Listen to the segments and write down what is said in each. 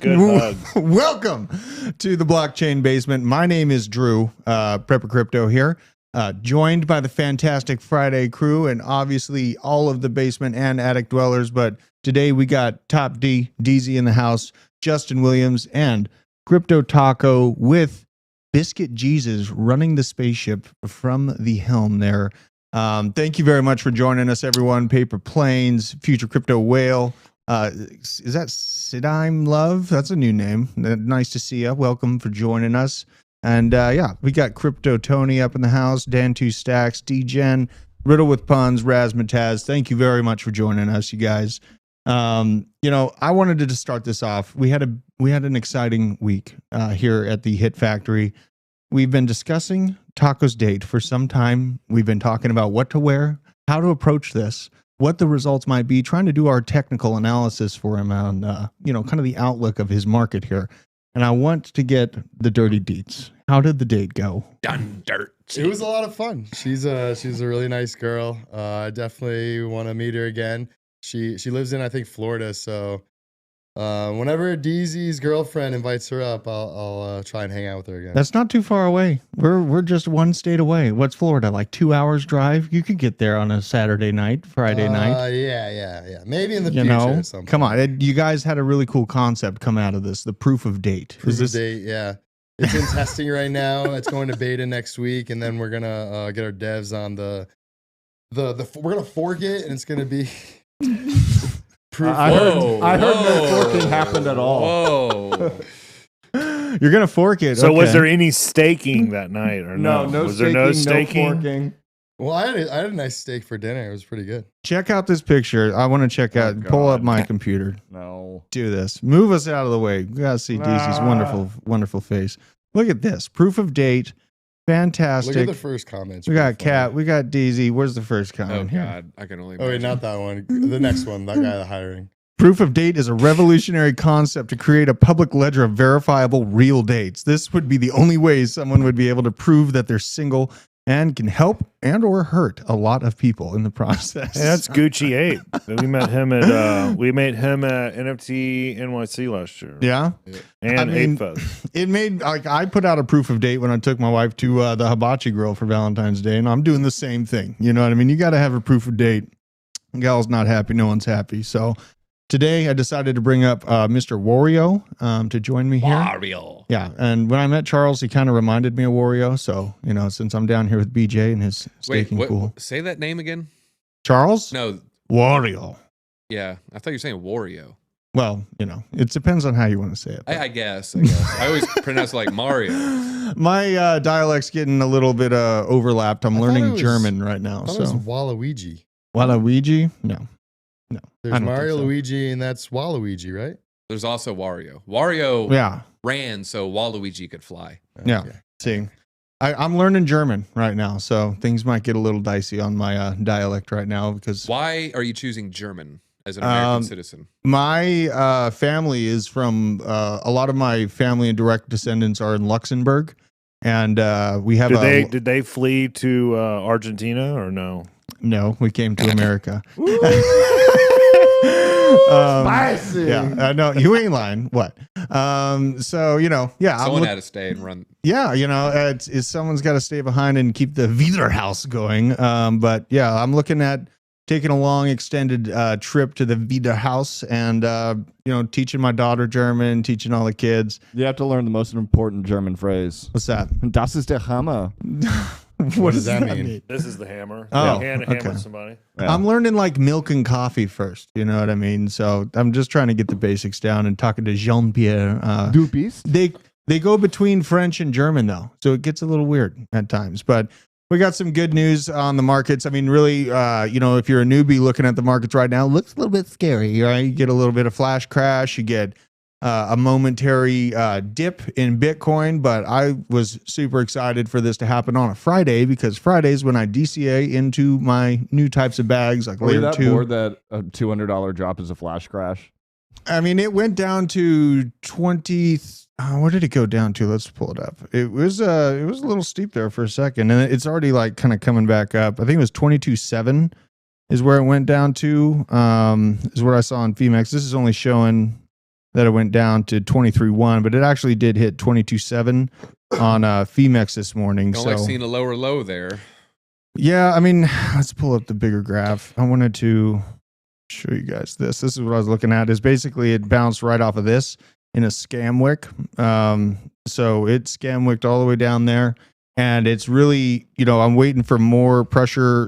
Good hug. Welcome to the Blockchain Basement. My name is Drew, Prepper Crypto here, joined by the fantastic Friday crew and obviously all of the basement and attic dwellers. But today we got Top D, DZ in the house, Justin Williams, and Crypto Taco with Biscuit Jesus running the spaceship from the helm there. Thank you very much for joining us, everyone. Paper Planes, Future Crypto Whale. Is that Sidime Love? That's a new name. Nice to see you. Welcome for joining us. And yeah, we got Crypto Tony up in the house, Dan Two Stacks, D-Gen, Riddle with Puns, Razmataz. Thank you very much for joining us, you guys. You know, I wanted to just start this off. We had an exciting week here at the Hit Factory. We've been discussing Taco's date for some time. We've been talking about what to wear, how to approach this, what the results might be, trying to do our technical analysis for him on, you know, kind of the outlook of his market here. And I want to get the dirty deets. How did the date go? Done dirt. It was a lot of fun. She's a really nice girl. I definitely want to meet her again. She lives in, I think, Florida. So whenever DZ's girlfriend invites her up, I'll try and hang out with her again. That's not too far away. We're just one state away. What's Florida? Like 2 hours drive? You could get there on a Saturday night, Friday night. Yeah. Maybe in the future or something. Come on. You guys had a really cool concept come out of this, the proof of date. Proof of date, yeah. It's in testing right now. It's going to beta next week, and then we're gonna get our devs on the we're gonna fork it, and it's gonna be proof. I heard no forking happened at all. Whoa. You're gonna fork it. So okay. was there any staking that night or no? Was there no staking? No forking. Well, I had a nice steak for dinner. It was pretty good. Check out this picture. I want to check out. Pull up my computer. No. Do this. Move us out of the way. We gotta see DC's wonderful face. Look at this. Proof of date. Fantastic. Look at the first comments. We got Cat. We got DZ. Where's the first comment? Oh, here? God. I can only Oh, wait, not that one. The next one. That guy, the hiring. Proof of date is a revolutionary concept to create a public ledger of verifiable real dates. This would be the only way someone would be able to prove that they're single and can help and or hurt a lot of people in the process. Hey, that's Gucci 8. We met him at NFT NYC last year. Yeah. And I mean, 8fest. It made, like, I put out a proof of date when I took my wife to the Hibachi Grill for Valentine's Day, and I'm doing the same thing. You know what I mean? You got to have a proof of date. Gal's not happy, no one's happy. So today I decided to bring up Mr. Wario to join me here. Wario. Yeah, and when I met Charles, he kind of reminded me of Wario. So, you know, since I'm down here with BJ and his staking pool. Say that name again? Charles? No. Wario. Yeah. I thought you were saying Wario. Well, you know, it depends on how you want to say it. I guess. I always pronounce it like Mario. My dialect's getting a little bit overlapped. I'm learning German right now. I thought it was Waluigi. Waluigi? No. There's Mario, Luigi, and that's Waluigi, right? There's also Wario. Wario ran so Waluigi could fly. Yeah. See, I'm learning German right now, so things might get a little dicey on my dialect right now because. Why are you choosing German as an American citizen? My family is from a lot of my family and direct descendants are in Luxembourg, and we have. Did they flee to Argentina or no? No, we came to America. Spicy. Yeah, no, you ain't lying. What? So Someone had to stay and run. Yeah, it's someone's got to stay behind and keep the Wiederhaus going. But yeah, I'm looking at taking a long extended trip to the Wiederhaus and teaching my daughter German, teaching all the kids. You have to learn the most important German phrase. What's that? Das ist der Hammer. What does that mean? This is the hammer. Oh, hammer somebody. Yeah. I'm learning like milk and coffee first. You know what I mean? So I'm just trying to get the basics down and talking to Jean-Pierre. Du bist? They go between French and German though, so it gets a little weird at times. But we got some good news on the markets. I mean, really, if you're a newbie looking at the markets right now, it looks a little bit scary, right? You get a little bit of flash crash, you get a momentary dip in Bitcoin, but I was super excited for this to happen on a Friday because Fridays when I DCA into my new types of bags, like Were you layer that 2. bored that a $200 drop is a flash crash? I mean, it went down to 20. What did it go down to? Let's pull it up. It was a little steep there for a second, and it's already like kind of coming back up. I think it was 22.7 is where it went down to. Is what I saw on Femex. This is only showing that it went down to 23.1, but it actually did hit 22.7 on Femex this morning. Don't like seeing a lower low there. Yeah, I mean, let's pull up the bigger graph. I wanted to show you guys this. This is what I was looking at. Is basically it bounced right off of this in a scam wick. So it scam wicked all the way down there. And it's really, I'm waiting for more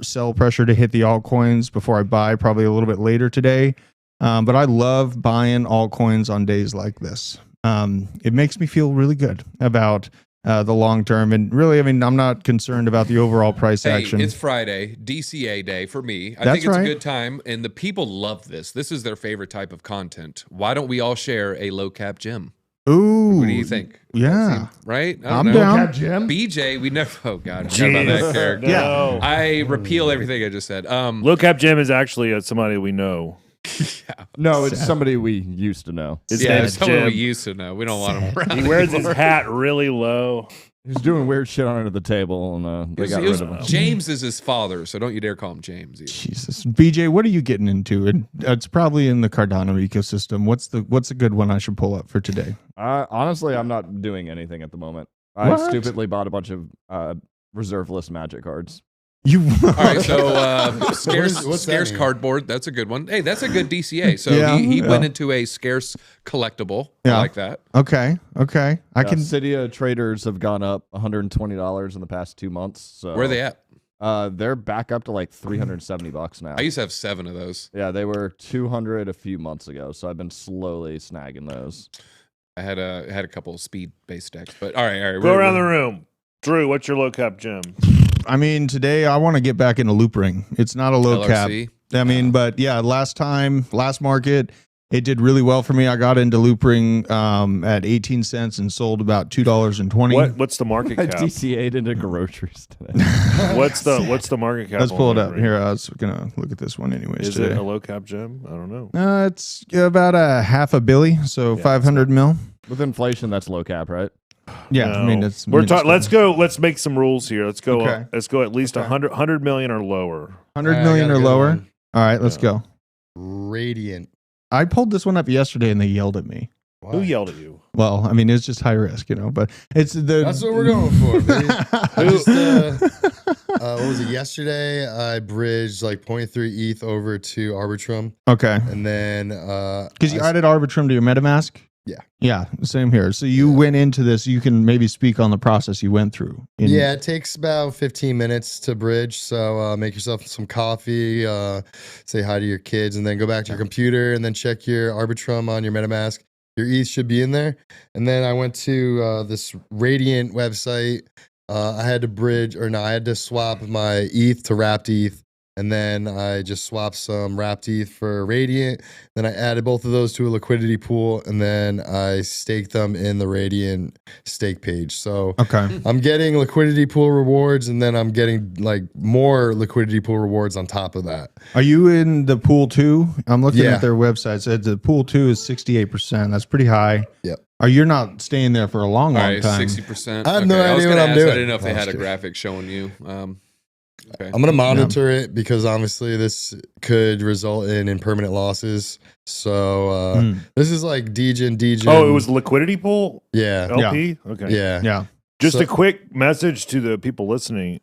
sell pressure to hit the altcoins before I buy, probably a little bit later today. But I love buying altcoins on days like this. It makes me feel really good about the long term. And really, I mean, I'm not concerned about the overall price action. It's Friday, DCA day for me. I That's think it's right. a good time, and the people love this. This is their favorite type of content. Why don't we all share a low cap gem? Ooh. What do you think? Yeah. Right? I I'm don't know. down. Jim? BJ, we never. Oh God, I forgot about that character. No. I repeal everything I just said. Low cap Jim is actually somebody we know. No, it's somebody we used to know. His yeah, name it's is someone Jim. we used to know. We don't want him around. He wears his anymore. hat really low. He was doing weird shit under the table, and they got rid of him. James is his father, so don't you dare call him James either. Jesus. BJ, what are you getting into? And it's probably in the Cardano ecosystem. What's a good one I should pull up for today? Honestly, I'm not doing anything at the moment. I What? stupidly bought a bunch of reserve list magic cards. You All right, so what's that scarce mean? cardboard. That's a good one. Hey, that's a good DCA. So Yeah, he went yeah. into a scarce collectible. Yeah. I like that. Okay. I can Cydia traders have gone up $120 in the past 2 months. So Where are they at? They're back up to like $370 now. I used to have 7 of those. Yeah, they were 200 a few months ago, so I've been slowly snagging those. I had a couple of speed based decks, but all right. Go around the room. Drew, what's your low cap Jim? I mean, today I want to get back into loop ring. It's not a low cap. LRC. I mean, but yeah, last market, it did really well for me. I got into loop ring at 18 cents and sold about $2.20. What's the market I cap? DCA'd into groceries today. What's the market cap? Let's on pull it that up ring? here. I was gonna look at this one anyways. Is today. it a low cap Jim? I don't know. It's about a $500 million, so Yeah, 500 mil. With inflation, that's low cap, right? Yeah, No. I mean it's. We're minuscule. let's go. Let's make some rules here. Let's go. Okay. Let's go at least Okay. 100 million or lower. 100 I million got a or good lower. one. All right, let's go. Radiant. I pulled this one up yesterday and they yelled at me. Who yelled at you? Well, I mean, it's just high risk, but it's the. That's what we're going for, baby. I just, what was it? Yesterday, I bridged like 0.3 ETH over to Arbitrum, Okay. and then Because you added Arbitrum to your MetaMask? Yeah. Yeah, same here. So you went into this, you can maybe speak on the process you went through. Yeah, it takes about 15 minutes to bridge. So make yourself some coffee, say hi to your kids, and then go back to your computer and then check your Arbitrum on your MetaMask. Your ETH should be in there. And then I went to this Radiant website. I had to swap my ETH to wrapped ETH. And then I just swapped some wrapped ETH for Radiant. Then I added both of those to a liquidity pool, and then I staked them in the Radiant stake page. So I'm getting liquidity pool rewards, and then I'm getting like more liquidity pool rewards on top of that. Are you in the pool 2? I'm looking at their website. It said the pool 2 is 68%. That's pretty high. Yep. Are you not staying there for a long time? 60%. I have no idea what I'm doing. I didn't know if they had a graphic showing you. Okay. I'm gonna monitor it because obviously this could result in impermanent losses. So this is like DGen. Oh, it was liquidity pool? Yeah. LP? Okay. Yeah. Just a quick message to the people listening.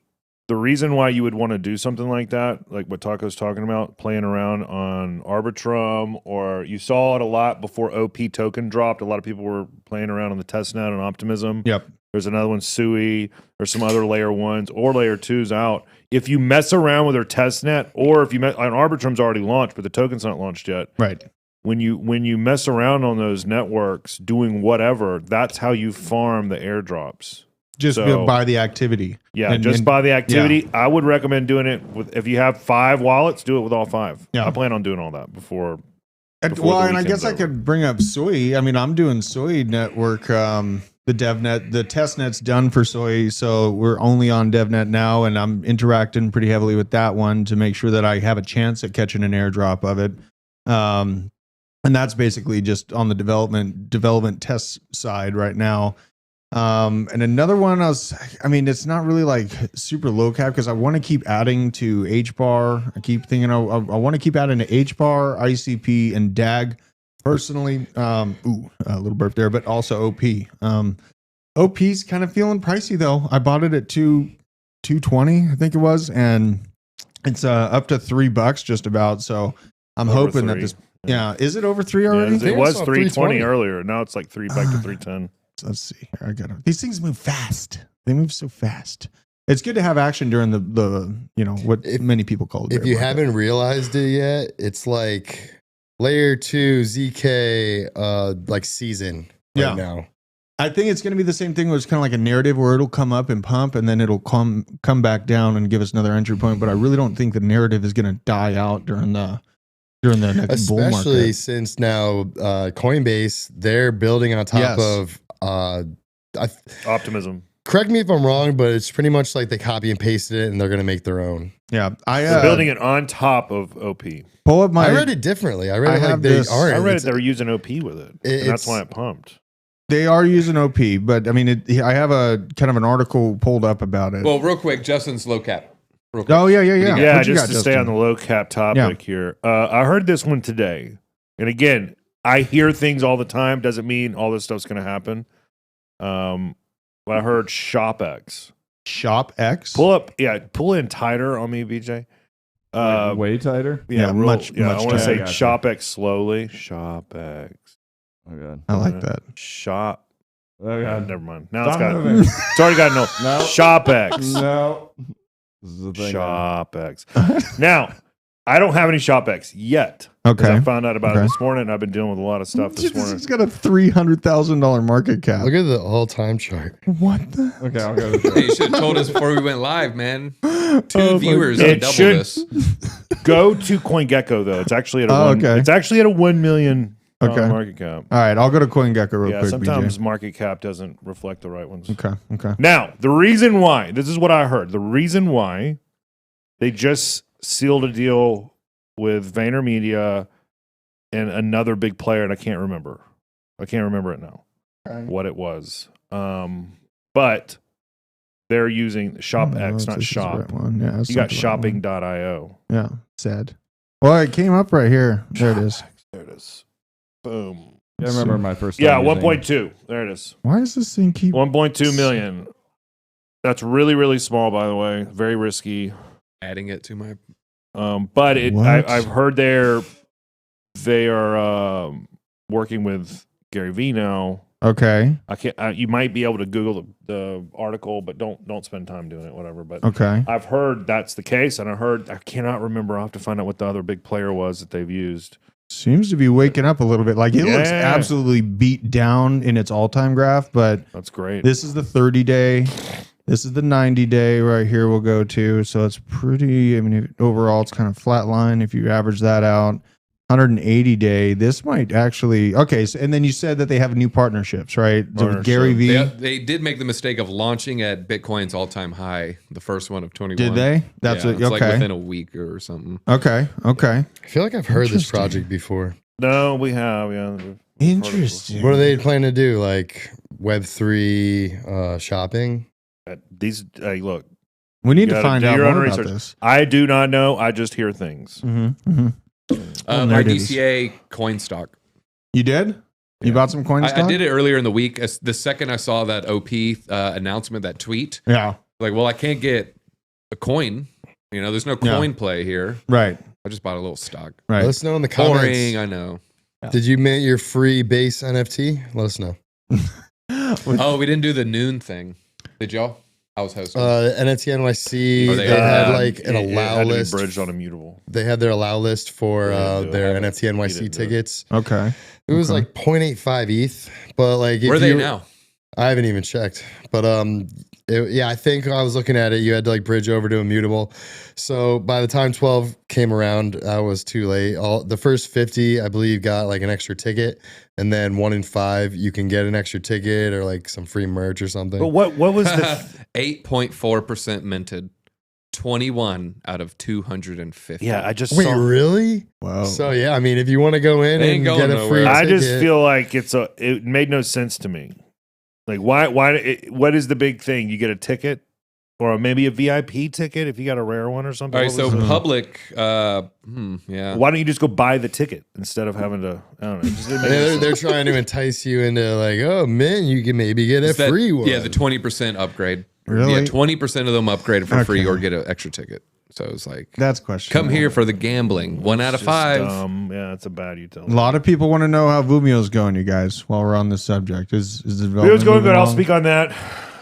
The reason why you would want to do something like that, like what Taco's talking about, playing around on Arbitrum, or you saw it a lot before OP token dropped. A lot of people were playing around on the testnet and Optimism. Yep. There's another one, Sui. There's some other layer 1s or layer 2s out. If you mess around with their testnet, or if you on Arbitrum's already launched, but the token's not launched yet. Right. When you mess around on those networks doing whatever, that's how you farm the airdrops. Just by the activity. Yeah, by the activity. Yeah. I would recommend doing it with, if you have 5 wallets, do it with all 5. Yeah. I plan on doing all that before well, and I guess I could bring up Sui. I mean, I'm doing Sui network, the DevNet, the testnet's done for Sui, so we're only on DevNet now, and I'm interacting pretty heavily with that one to make sure that I have a chance at catching an airdrop of it. And that's basically just on the development test side right now. And another one it's not really like super low cap because I want to keep adding to HBAR. I keep thinking I want to keep adding to HBAR, ICP, and DAG personally. A little burp there, but also OP. OP's kind of feeling pricey though. I bought it at $2.20, I think it was, and it's up to $3 just about. So I'm hoping that this. Yeah, is it over 3 already? Yeah, it was 320 earlier. Now it's like 3 back to 310. Let's see. I got it. These things move fast. They move so fast. It's good to have action during the what many people call it. If you haven't realized it yet, it's like layer 2 ZK like season right now. I think it's going to be the same thing where it's kind of like a narrative where it'll come up and pump and then it'll come back down and give us another entry point. But I really don't think the narrative is going to die out during the next bull market. Especially since now Coinbase, they're building on top of Optimism. Correct me if I'm wrong, but it's pretty much like they copy and pasted it and they're going to make their own. Yeah. They're building it on top of OP. Pull up I read it differently. I read they were using OP with it. And that's why it pumped. They are using OP, but I mean, I have a kind of an article pulled up about it. Well, real quick, Justin's low cap. Oh, yeah. Yeah, just to stay on the low cap topic here. I heard this one today. And again, I hear things all the time. Doesn't mean all this stuff's going to happen. But I heard ShopX. ShopX? Pull in tighter on me, BJ. Like way tighter? Yeah, much I want to say gotcha. ShopX slowly. ShopX. Oh, God. I like that. Shop. Oh, God. Never mind. Now it's already got no. ShopX. No. This is the thing. ShopX. Now, I don't have any ShopX yet. Okay. I found out about it this morning, and I've been dealing with a lot of stuff this morning. It's got a $300,000 market cap. Look at the all-time chart. What the? Okay, I'll go. Hey, you should have told us before we went live, man. 2 viewers on double this. Go to CoinGecko though. It's actually at a 1 million market cap. All right, I'll go to CoinGecko real quick. Sometimes BJ. market cap doesn't reflect the right ones. Okay. Now, the reason why, this is what I heard. The reason why they just sealed a deal with VaynerMedia and another big player, and I can't remember it now. Okay. What it was. But they're using ShopX, not Shop. Right yeah, you got shopping.io. Yeah, sad. Well, it came up right here. There it is. There it is. Boom. Yeah, I remember my first time. Yeah, 1.2. There it is. Why does this thing keep 1.2 million? That's really, really small, by the way. Very risky. Adding it to my but I've heard they are working with Gary Vee now. Okay. I can't. You might be able to Google the article, but don't spend time doing it. Whatever. But okay. I've heard that's the case, and I cannot remember. I'll have to find out what the other big player was that they've used. Seems to be waking up a little bit. Like it looks absolutely beat down in its all-time graph, but that's great. This is the 30-day. This is the 90-day right here we'll go to. So it's pretty, I mean, overall it's kind of flat line if you average that out. 180-day. This might actually, okay. So, and then you said that they have new partnerships, right? So with Gary V. They did make the mistake of launching at Bitcoin's all-time high, the first one of 21. Did they? That's yeah, it. it's Okay. like within a week or something. Okay. I feel like I've heard this project before. No, we have. Yeah. Interesting. What are they planning to do? Like Web3 shopping? These look. We need You to gotta find do out your more own about research. this. I do not know. I just hear things. My DCA coin stock. You did? You bought some coin stock? I did it earlier in the week. The second I saw that OP announcement, that tweet, Yeah. like, well, I can't get a coin. You know, there's no coin play here. Right. I just bought a little stock. Right. Let us know in the comments. Boring, I know. Did you mint your free base NFT? Let us know. Oh, we didn't do the noon thing. Did y'all? I was hosting. NFT NYC, Oh, they they had like an it allow had to be list. bridged on Immutable. They had their allow list for Yeah, they their have it. NFT You NYC didn't do it. tickets. Okay. It was Okay. like 0.85 ETH, but like if Where are they you- now? I haven't even checked, but yeah, I think I was looking at it. You had to like bridge over to Immutable. So by the time 12 came around, I was too late. The first 50, I believe, got like an extra ticket, and then 1 in 5, you can get an extra ticket or like some free merch or something. But what was the 8.4% minted. 21 out of 250. Yeah, I just Wait, saw. really? Wow. So yeah, I mean, if you want to go in They ain't and get going a free nowhere. I ticket, just feel like it made no sense to me. Like what is the big thing? You get a ticket or maybe a VIP ticket if you got a rare one or something. All right, What so was it? public, yeah. Why don't you just go buy the ticket instead of having to? I don't know. It just didn't make they're, sense. they're trying to entice you into like, oh man, you can maybe get a It's that- free one. Yeah, the 20% upgrade. Really? Yeah, 20% of them upgraded for free Okay. or get an extra ticket. So it's like, That's questionable. come here for the gambling. 1 out of It's 5. dumb. Yeah, it's a bad A utility. lot of people want to know how Vumio's going, you guys, while we're on this subject. Is the development It's going moving good. I'll along? speak on that.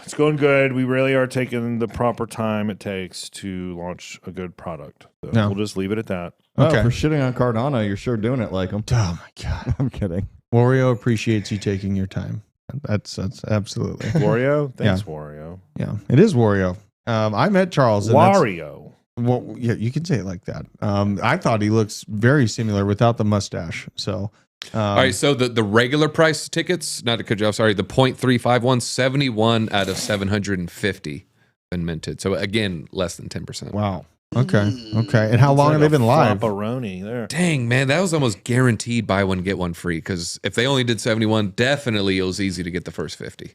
It's going good. We really are taking the proper time it takes to launch a good product. So Yeah. we'll just leave it at that. Okay. Oh, for shitting on Cardano, you're sure doing it like him. Oh my God. I'm kidding. Wario appreciates you taking your time. That's absolutely. Wario? Thanks, Yeah. Wario. Yeah, it is Wario. I met Charles. and that's- Wario. Well, yeah, you can say it like that. I thought he looks very similar without the mustache. So, All right, so the regular price tickets, not to cut you off, sorry, the 0.351, 71 out of 750 been minted. So again, less than 10%. wow. Okay. Okay. And how long have they been live? Flopperoni there. Dang, man, that was almost guaranteed buy one, get one free. Because if they only did 71, definitely it was easy to get the first 50.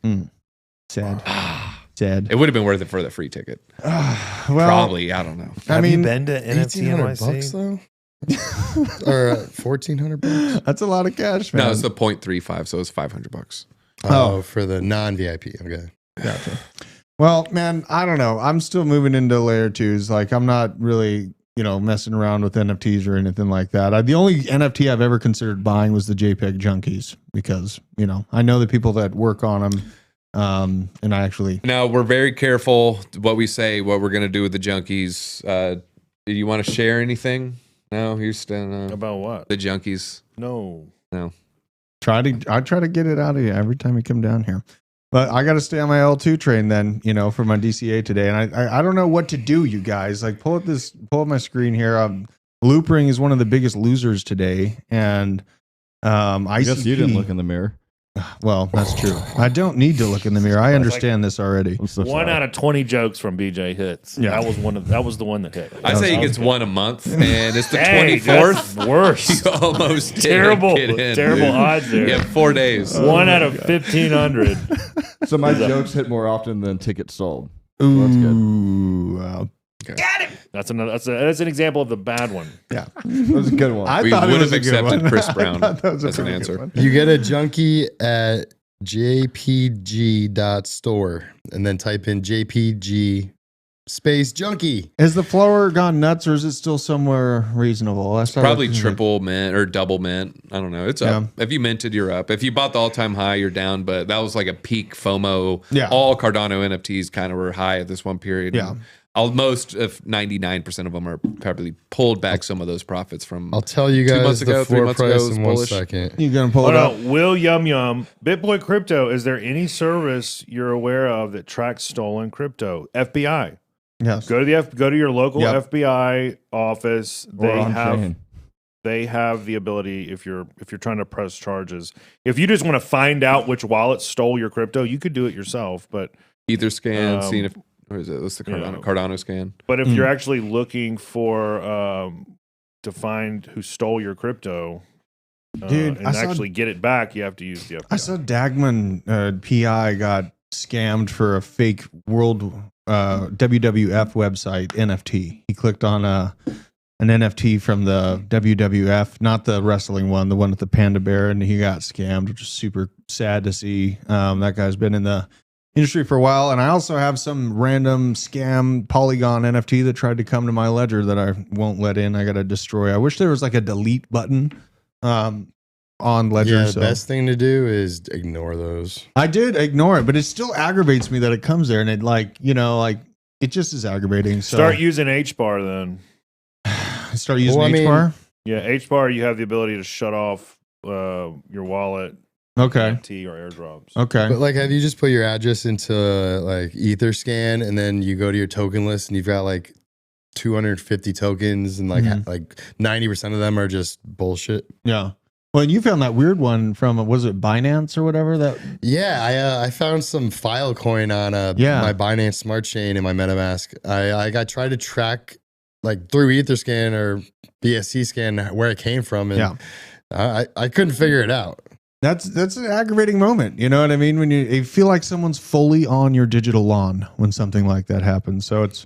Sad. Sad. It would have been worth it for the free ticket. Well, Probably, I don't know. I Have mean, you been to NFT $1,800 bucks NYC? though, or $1,400. that's a lot of cash, man. No, it's the 0.35, so it's $500. Oh, for the non-VIP. Okay. Gotcha. Well, man, I don't know. I'm still moving into layer 2s. Like, I'm not really, messing around with NFTs or anything like that. The only NFT I've ever considered buying was the JPEG junkies because, I know the people that work on them. And I actually, Now, we're very careful what we say, what we're going to do with the junkies. Do you want to share anything? No, you're still About what? the junkies. No. No. I try to get it out of you every time you come down here. But I got to stay on my L2 train then, for my DCA today. And I don't know what to do, you guys. Like, pull up my screen here. Loopring is one of the biggest losers today. And I guess you didn't look in the mirror. Well, that's true. I don't need to look in the mirror. I understand this already. I'm so 1 sorry. out of 20 jokes from BJ hits. Yeah. That was the one that hit. I say he gets one a month, and it's the Dang, 24th. that's worse. You almost didn't terrible get in, terrible dude. odds there. Yeah, 4 days. 1 out of 1,500. So my jokes hit more often than tickets sold. Ooh, That's good. wow. That's an example of the bad one. Yeah. That was a good one. We thought it would was have a good accepted one. Chris I Brown thought that was a as an pretty good answer. one. You get a junkie at jpg.store and then type in jpg space junkie. Has the floor gone nuts or is it still somewhere reasonable? That's Probably triple mint or double mint. I don't know. It's up. Yeah. If you minted, you're up. If you bought the all-time high, you're down. But that was like a peak FOMO. Yeah. All Cardano NFTs kind of were high at this one period. Yeah. And Almost, if 99% of them are probably pulled back some of those profits from. I'll tell you 2 guys months the ago, 3 floor months ago price was in 1 bullish. second. You gonna pull Oh it up? no, Will Yum Yum, BitBoy Crypto. Is there any service you're aware of that tracks stolen crypto? FBI. Yes. Go to your local Yep. FBI office. Or They on have chain. they have the ability if you're trying to press charges. If you just want to find out which wallet stole your crypto, you could do it yourself. But Etherscan, seeing if, Um, or is it, what's the yeah. Cardano scan? if you're actually looking for to find who stole your crypto, Dude, and I saw- actually get it back, you have to use the FBI. I saw Dagman PI got scammed for a fake world WWF website NFT. He clicked on an NFT from the WWF, not the wrestling one, the one with the panda bear, and he got scammed, which is super sad to see. That guy's been in the industry for a while. And I also have some random scam Polygon NFT that tried to come to my ledger that I won't let in. I got to destroy. I wish there was like a delete button on Ledger. Yeah, the so best thing to do is ignore those. I did ignore it, but it still aggravates me that it comes there, and it it just is aggravating. So Start using HBAR then. start using Well, I mean- HBAR. Yeah, HBAR, you have the ability to shut off your wallet, Okay. NFT, or airdrops. Okay. But like, have you just put your address into like Etherscan, and then you go to your token list, and you've got like 250 tokens, and like Mhm. like 90% of them are just bullshit. Yeah. Well, and you found that weird one from was it Binance or whatever that? Yeah, I found some file coin on Yeah. my Binance Smart Chain in my MetaMask. I tried to track like through Etherscan or BSC scan where it came from, and Yeah. I couldn't figure it out. That's an aggravating moment. You know what I mean? When you feel like someone's fully on your digital lawn when something like that happens. So it's,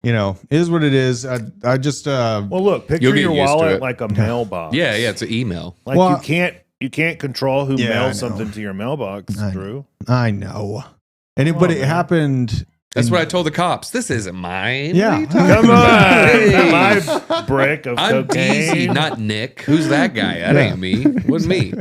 it is what it is. I just Well, look, picture You'll get your used to wallet it. like a mailbox. Yeah, it's an email. Like Well, you can't control who Yeah, I know. mails something to your mailbox, I know. Drew. I know, and Come but on, it man. happened. That's in- what I told the cops. This isn't mine. Yeah. What are you talking Come about? on, Hey. my brick of I'm cocaine. DZ, not Nick. Who's that guy? That Yeah. ain't me. Wasn't me.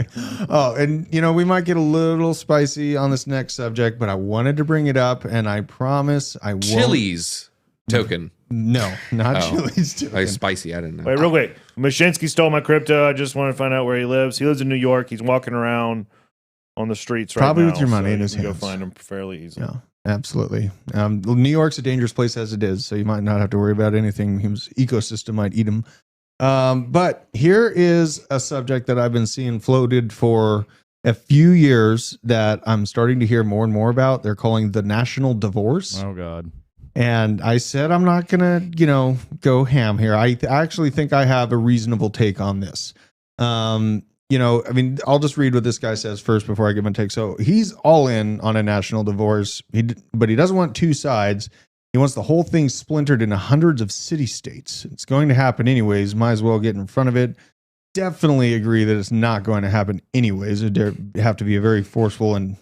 Oh, and we might get a little spicy on this next subject, but I wanted to bring it up, and I promise I won't. Chili's token. No, not Oh. Chili's Oh, token. spicy. I didn't know. Wait, real quick. Mashinsky stole my crypto. I just want to find out where he lives. He lives in New York. He's walking around on the streets right Probably now. with your money so in you his can hands. Go find him fairly easily. Yeah, absolutely. New York's a dangerous place as it is, so you might not have to worry about anything. His ecosystem might eat him. But here is a subject that I've been seeing floated for a few years that I'm starting to hear more and more about. They're calling the national divorce. Oh God. And I said, I'm not going to, go ham here. I actually think I have a reasonable take on this. I'll just read what this guy says first before I give my take. So he's all in on a national divorce, but he doesn't want two sides. He wants the whole thing splintered into hundreds of city states. It's going to happen anyways. Might as well get in front of it. Definitely agree that it's not going to happen anyways. It'd have to be a very forceful and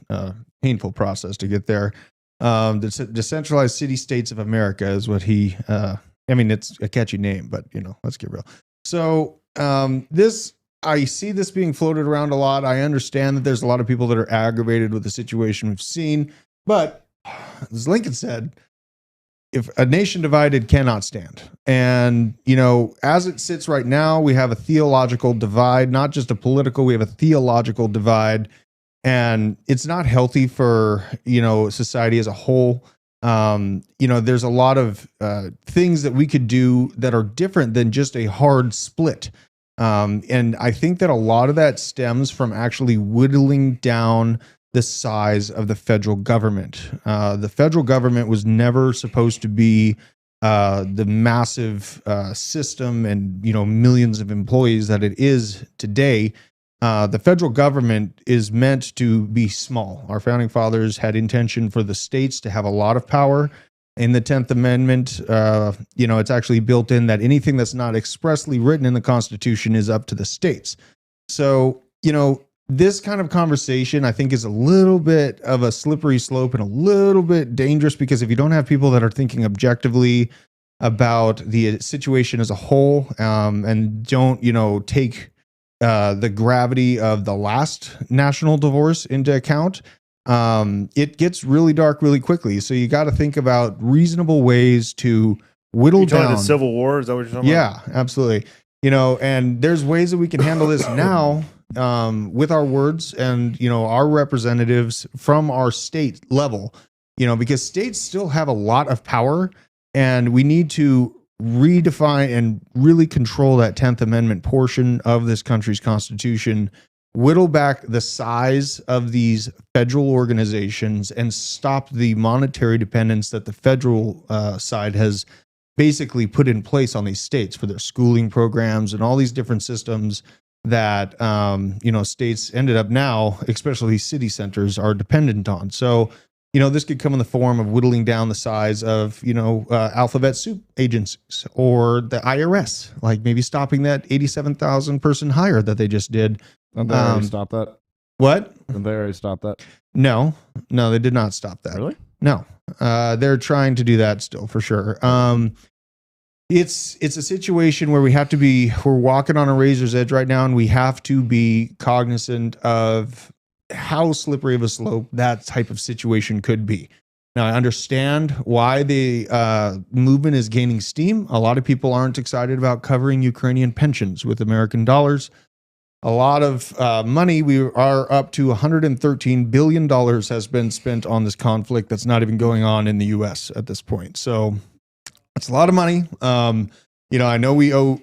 painful process to get there. The decentralized city states of America is what he it's a catchy name, but let's get real. So I see this being floated around a lot. I understand that there's a lot of people that are aggravated with the situation we've seen, but as Lincoln said, if a nation divided cannot stand. And as it sits right now, we have a theological divide, not just a political, we have a theological divide. And it's not healthy for, society as a whole. There's a lot of things that we could do that are different than just a hard split. And I think that a lot of that stems from actually whittling down the size of the federal government. The federal government was never supposed to be the massive system and, millions of employees that it is today. The federal government is meant to be small. Our founding fathers had intention for the states to have a lot of power. In the 10th Amendment, it's actually built in that anything that's not expressly written in the Constitution is up to the states. So, this kind of conversation, I think, is a little bit of a slippery slope and a little bit dangerous, because if you don't have people that are thinking objectively about the situation as a whole, and don't, take the gravity of the last national divorce into account, it gets really dark really quickly. So you got to think about reasonable ways to whittle You talking down the Civil War? Is that what you're talking about? Yeah, absolutely. You know, and there's ways that we can handle this now with our words and, you know, our representatives from our state level, you know, because states still have a lot of power and we need to redefine and really control that 10th Amendment portion of this country's constitution, whittle back the size of these federal organizations and stop the monetary dependence that the federal side has basically put in place on these states for their schooling programs and all these different systems that, you know, states ended up now, especially city centers, are dependent on. So, you know, this could come in the form of whittling down the size of, you know, alphabet soup agencies or the IRS, like maybe stopping that 87,000 person hire that they just did. Did they already stop that? What? Did they already stop that? No, they did not stop that. Really? No, they're trying to do that still for sure. It's a situation where we're walking on a razor's edge right now, and we have to be cognizant of how slippery of a slope that type of situation could be. Now, I understand why the movement is gaining steam. A lot of people aren't excited about covering Ukrainian pensions with American dollars. A lot of money, we are up to $113 billion has been spent on this conflict that's not even going on in the U.S. at this point. So it's a lot of money. You know, I know we owe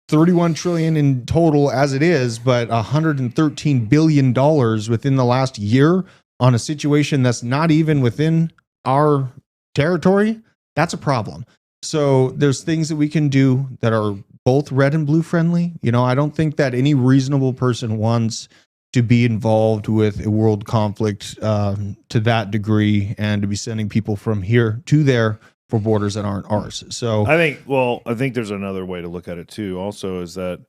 31 trillion in total as it is, but $113 billion within the last year on a situation that's not even within our territory, that's a problem. So there's things that we can do that are both red and blue friendly. You know, I don't think that any reasonable person wants to be involved with a world conflict to that degree and to be sending people from here to there for borders that aren't ours. So I think there's another way to look at it too. Also, is that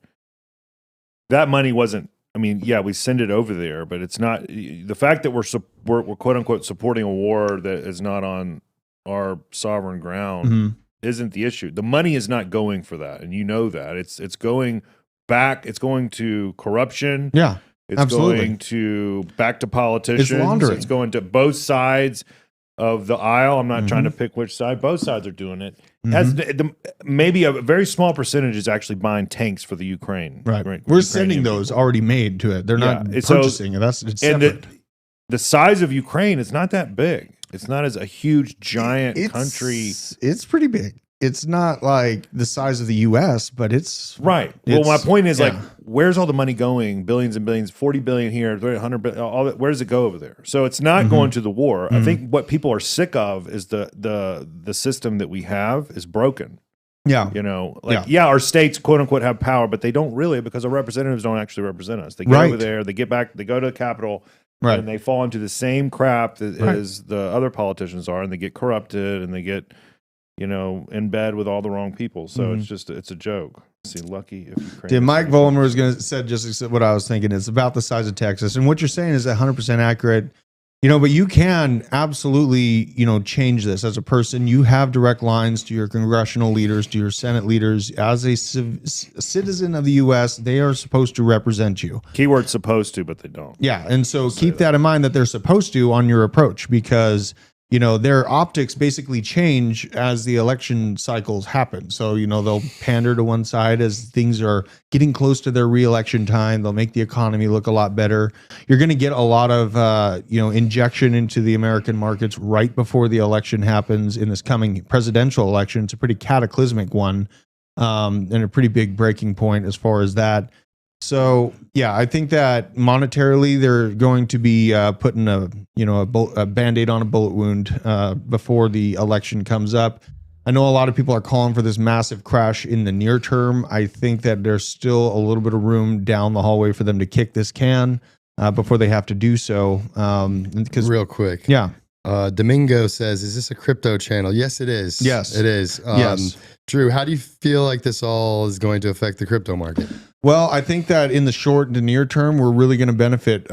money wasn't. I mean, yeah, we send it over there, but it's not the fact that we're quote unquote supporting a war that is not on our sovereign ground isn't the issue. The money is not going for that, and you know that it's going back. It's going to corruption. yeah, It's absolutely. going to back to politicians. It's laundering. It's going to both sides of the aisle. I'm not trying to pick which side. Both sides are doing it. As maybe a very small percentage is actually buying tanks for the Ukraine. Right. Ukrainian We're sending people. those already made to it. They're not Yeah, so- purchasing it. It's And separate. the size of Ukraine is not that big. It's not as a huge, giant country. It's pretty big. It's not like the size of the U.S., but it's Right. Well, my point is, like, yeah. where's all the money going? Billions and billions, 40 billion here, 100 billion, all that. Where does it go over there? So it's not going to the war. I think what people are sick of is the system that we have is broken. Yeah. You know, like, our states, quote unquote, have power, but they don't really, because our representatives don't actually represent us. They get over there, they get back, they go to the Capitol, Right. and they fall into the same crap that as the other politicians are, and they get corrupted, and they get, you know, in bed with all the wrong people. So it's a joke. See, lucky if Ukraine. Dude, Mike Vollmer was going to said just what I was thinking. It's about the size of Texas, and what you're saying is 100% accurate. You know, but you can absolutely, you know, change this as a person. You have direct lines to your congressional leaders, to your Senate leaders. As a citizen of the U.S., they are supposed to represent you. Keyword supposed to, but they don't. Yeah, and so keep that in mind that they're supposed to on your approach, because you know their optics basically change as the election cycles happen. So you know they'll pander to one side as things are getting close to their re-election time. They'll make the economy look a lot better. You're going to get a lot of you know, injection into the American markets right before the election happens in this coming presidential election. It's a pretty cataclysmic one, and a pretty big breaking point as far as that. So yeah, I think that monetarily they're going to be putting a Band-Aid on a bullet wound before the election comes up. I know a lot of people are calling for this massive crash in the near term. I think that there's still a little bit of room down the hallway for them to kick this can before they have to do so. Because Real quick. yeah, Domingo says, is this a crypto channel? Yes, it is. Yes. It is. Yes. Drew, how do you feel like this all is going to affect the crypto market? well, I think that in the short to near term, we're really going to benefit.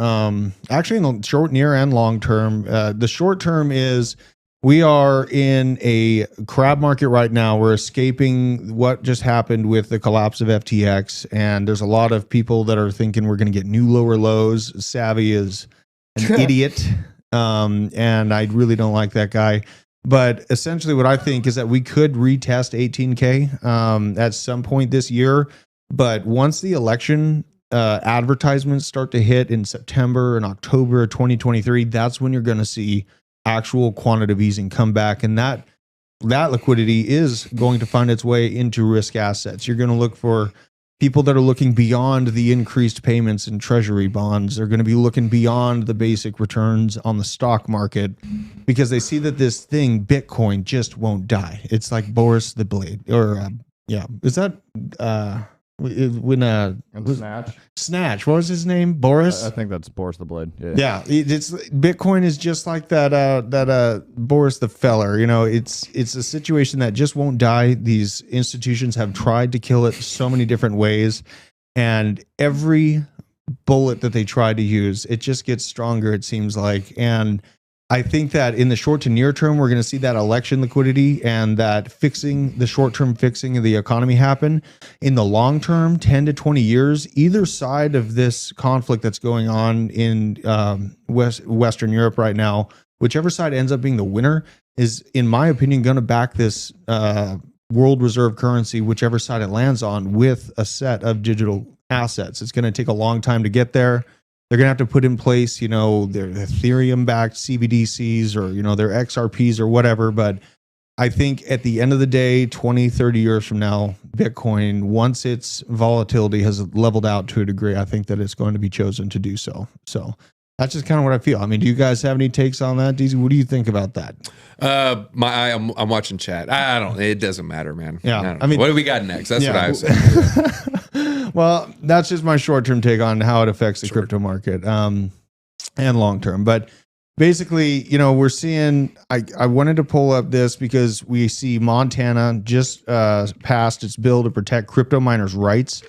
Actually, in the short, near, and long term, the short term is we are in a crab market right now. We're escaping what just happened with the collapse of FTX, and there's a lot of people that are thinking we're going to get new lower lows. Savvy is an idiot. and I really don't like that guy. But essentially, what I think is that we could retest 18K at some point this year. But once the election advertisements start to hit in September and October of 2023, that's when you're going to see actual quantitative easing come back, and that liquidity is going to find its way into risk assets. You're going to look for people that are looking beyond the increased payments in treasury bonds. They're going to be looking beyond the basic returns on the stock market because they see that this thing, Bitcoin, just won't die. It's like Boris the Blade, or is that Snatch? What was his name? Boris? I think that's Boris the Blade. Yeah, it's Bitcoin is just like that Boris the Feller. You know, it's a situation that just won't die. These institutions have tried to kill it so many different ways, and every bullet that they try to use, it just gets stronger, it seems like. And I think that in the short to near term, we're going to see that election liquidity and that the short-term fixing of the economy happen. In the long term, 10 to 20 years, either side of this conflict that's going on in Western Europe right now, whichever side ends up being the winner is, in my opinion, going to back this world reserve currency, whichever side it lands on, with a set of digital assets. It's going to take a long time to get there. They're going to have to put in place, their Ethereum-backed CBDCs or, their XRPs or whatever. But I think at the end of the day, 20, 30 years from now, Bitcoin, once its volatility has leveled out to a degree, I think that it's going to be chosen to do so. So that's just kind of what I feel. I mean, do you guys have any takes on that, DZ? What do you think about that? I'm watching chat. It doesn't matter, man. Yeah. I mean, what do we got next? That's what I was saying. Well, that's just my short-term take on how it affects the crypto market and long-term. But basically, we're seeing, I wanted to pull up this because we see Montana just passed its bill to protect crypto miners' rights.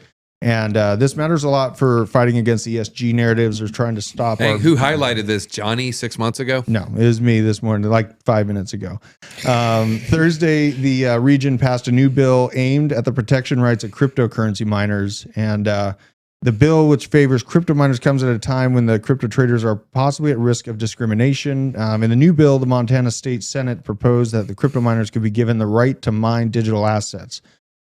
And this matters a lot for fighting against ESG narratives or trying to stop. Who highlighted this? Johnny 6 months ago? No, it was me this morning, like 5 minutes ago. Thursday, the region passed a new bill aimed at the protection rights of cryptocurrency miners. And the bill, which favors crypto miners, comes at a time when the crypto traders are possibly at risk of discrimination. In the new bill, the Montana State Senate proposed that the crypto miners could be given the right to mine digital assets.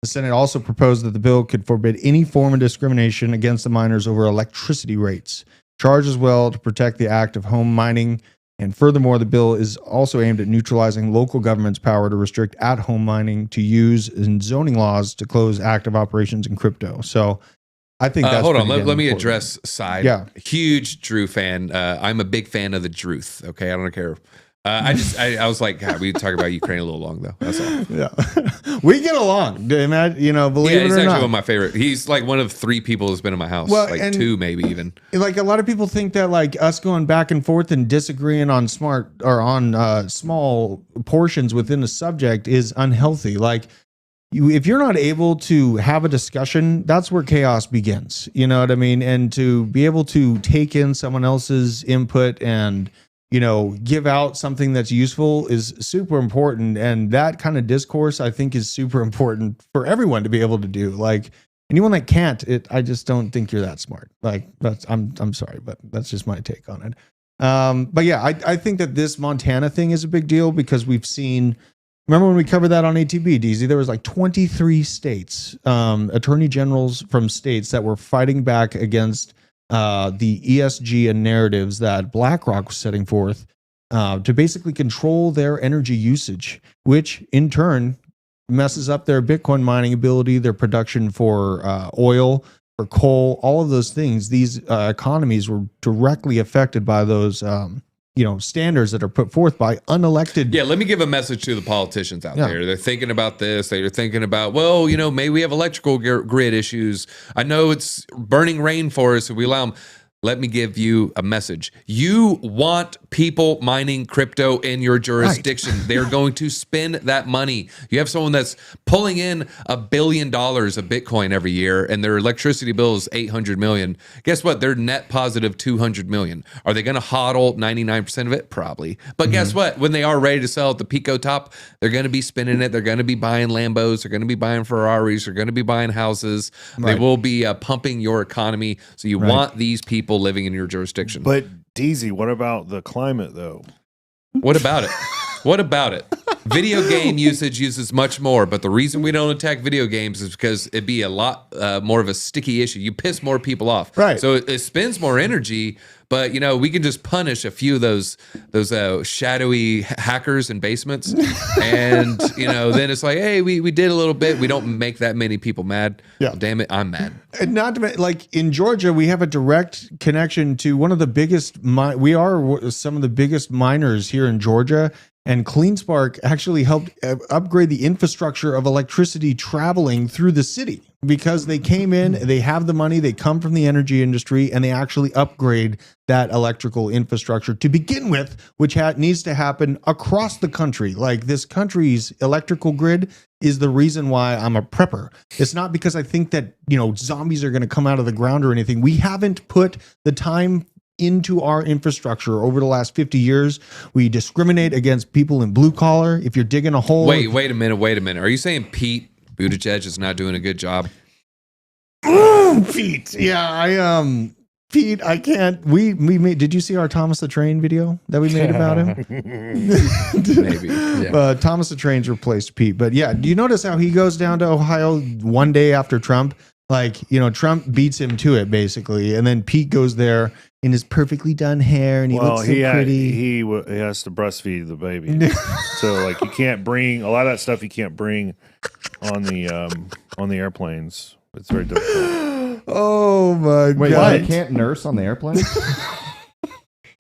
The Senate also proposed that the bill could forbid any form of discrimination against the miners over electricity rates, charged as well to protect the act of home mining. And furthermore, the bill is also aimed at neutralizing local government's power to restrict at-home mining to use in zoning laws to close active operations in crypto. So I think that's hold on. Let me address side. Yeah. Huge Drew fan. I'm a big fan of the Druth. Okay. I don't care. I was like, God, we talk about Ukraine a little long though. That's all. Yeah, we get along. Believe it or not. He's actually one of my favorite. He's like one of 3 people who's been in my house. Well, like 2, maybe even. Like a lot of people think that like us going back and forth and disagreeing on small portions within a subject is unhealthy. Like if you're not able to have a discussion, that's where chaos begins. You know what I mean? And to be able to take in someone else's input and give out something that's useful is super important. And that kind of discourse, I think, is super important for everyone to be able to do. Like anyone that can't, I just don't think you're that smart. Like I'm sorry, but that's just my take on it. But yeah, I think that this Montana thing is a big deal because we've seen, remember when we covered that on ATB, DZ, there was like 23 states, attorney generals from states that were fighting back against the ESG and narratives that BlackRock was setting forth to basically control their energy usage, which in turn messes up their Bitcoin mining ability, their production for oil, for coal, all of those things. These economies were directly affected by those standards that are put forth by unelected. Yeah, let me give a message to the politicians out there. They're thinking about this. They're thinking about, maybe we have electrical grid issues. I know it's burning rainforests if we allow them. Let me give you a message. You want people mining crypto in your jurisdiction. Right. They're going to spend that money. You have someone that's pulling in $1 billion of Bitcoin every year and their electricity bill is $800 million. Guess what? They're net positive $200 million. Are they going to hodl 99% of it? Probably. But guess what? When they are ready to sell at the Pico top, they're going to be spending it. They're going to be buying Lambos. They're going to be buying Ferraris. They're going to be buying houses. Right. They will be pumping your economy. So you want these people living in your jurisdiction. But DZ, what about the climate though? What about it? What about it? Video game usage uses much more, but the reason we don't attack video games is because it'd be a lot more of a sticky issue. You piss more people off, Right. So it spends more energy. But we can just punish a few of those shadowy hackers in basements, and then it's like, hey, we did a little bit. We don't make that many people mad. Yeah. Damn it, I'm mad. And not to like in Georgia, we have a direct connection to one of the biggest. We are some of the biggest miners here in Georgia, and CleanSpark actually helped upgrade the infrastructure of electricity traveling through the city because they came in, they have the money, they come from the energy industry, and they actually upgrade that electrical infrastructure to begin with, which needs to happen across the country. Like this country's electrical grid is the reason why I'm a prepper. It's not because I think that, zombies are going to come out of the ground or anything. We haven't put the time into our infrastructure over the last 50 years. We discriminate against people in blue collar. If you're digging a hole. Wait a minute. Are you saying Pete Buttigieg is not doing a good job? Pete. Yeah, Pete, I can't. We made. Did you see our Thomas the Train video that we made about him? Maybe. Yeah. Thomas the Train's replaced Pete. But yeah, do you notice how he goes down to Ohio one day after Trump? Like, Trump beats him to it basically, and then Pete goes there in his perfectly done hair, and he looks so pretty. He has to breastfeed the baby, so like you can't bring a lot of that stuff. You can't bring on the airplanes. It's very difficult. Oh my Wait, god! you can't nurse on the airplane?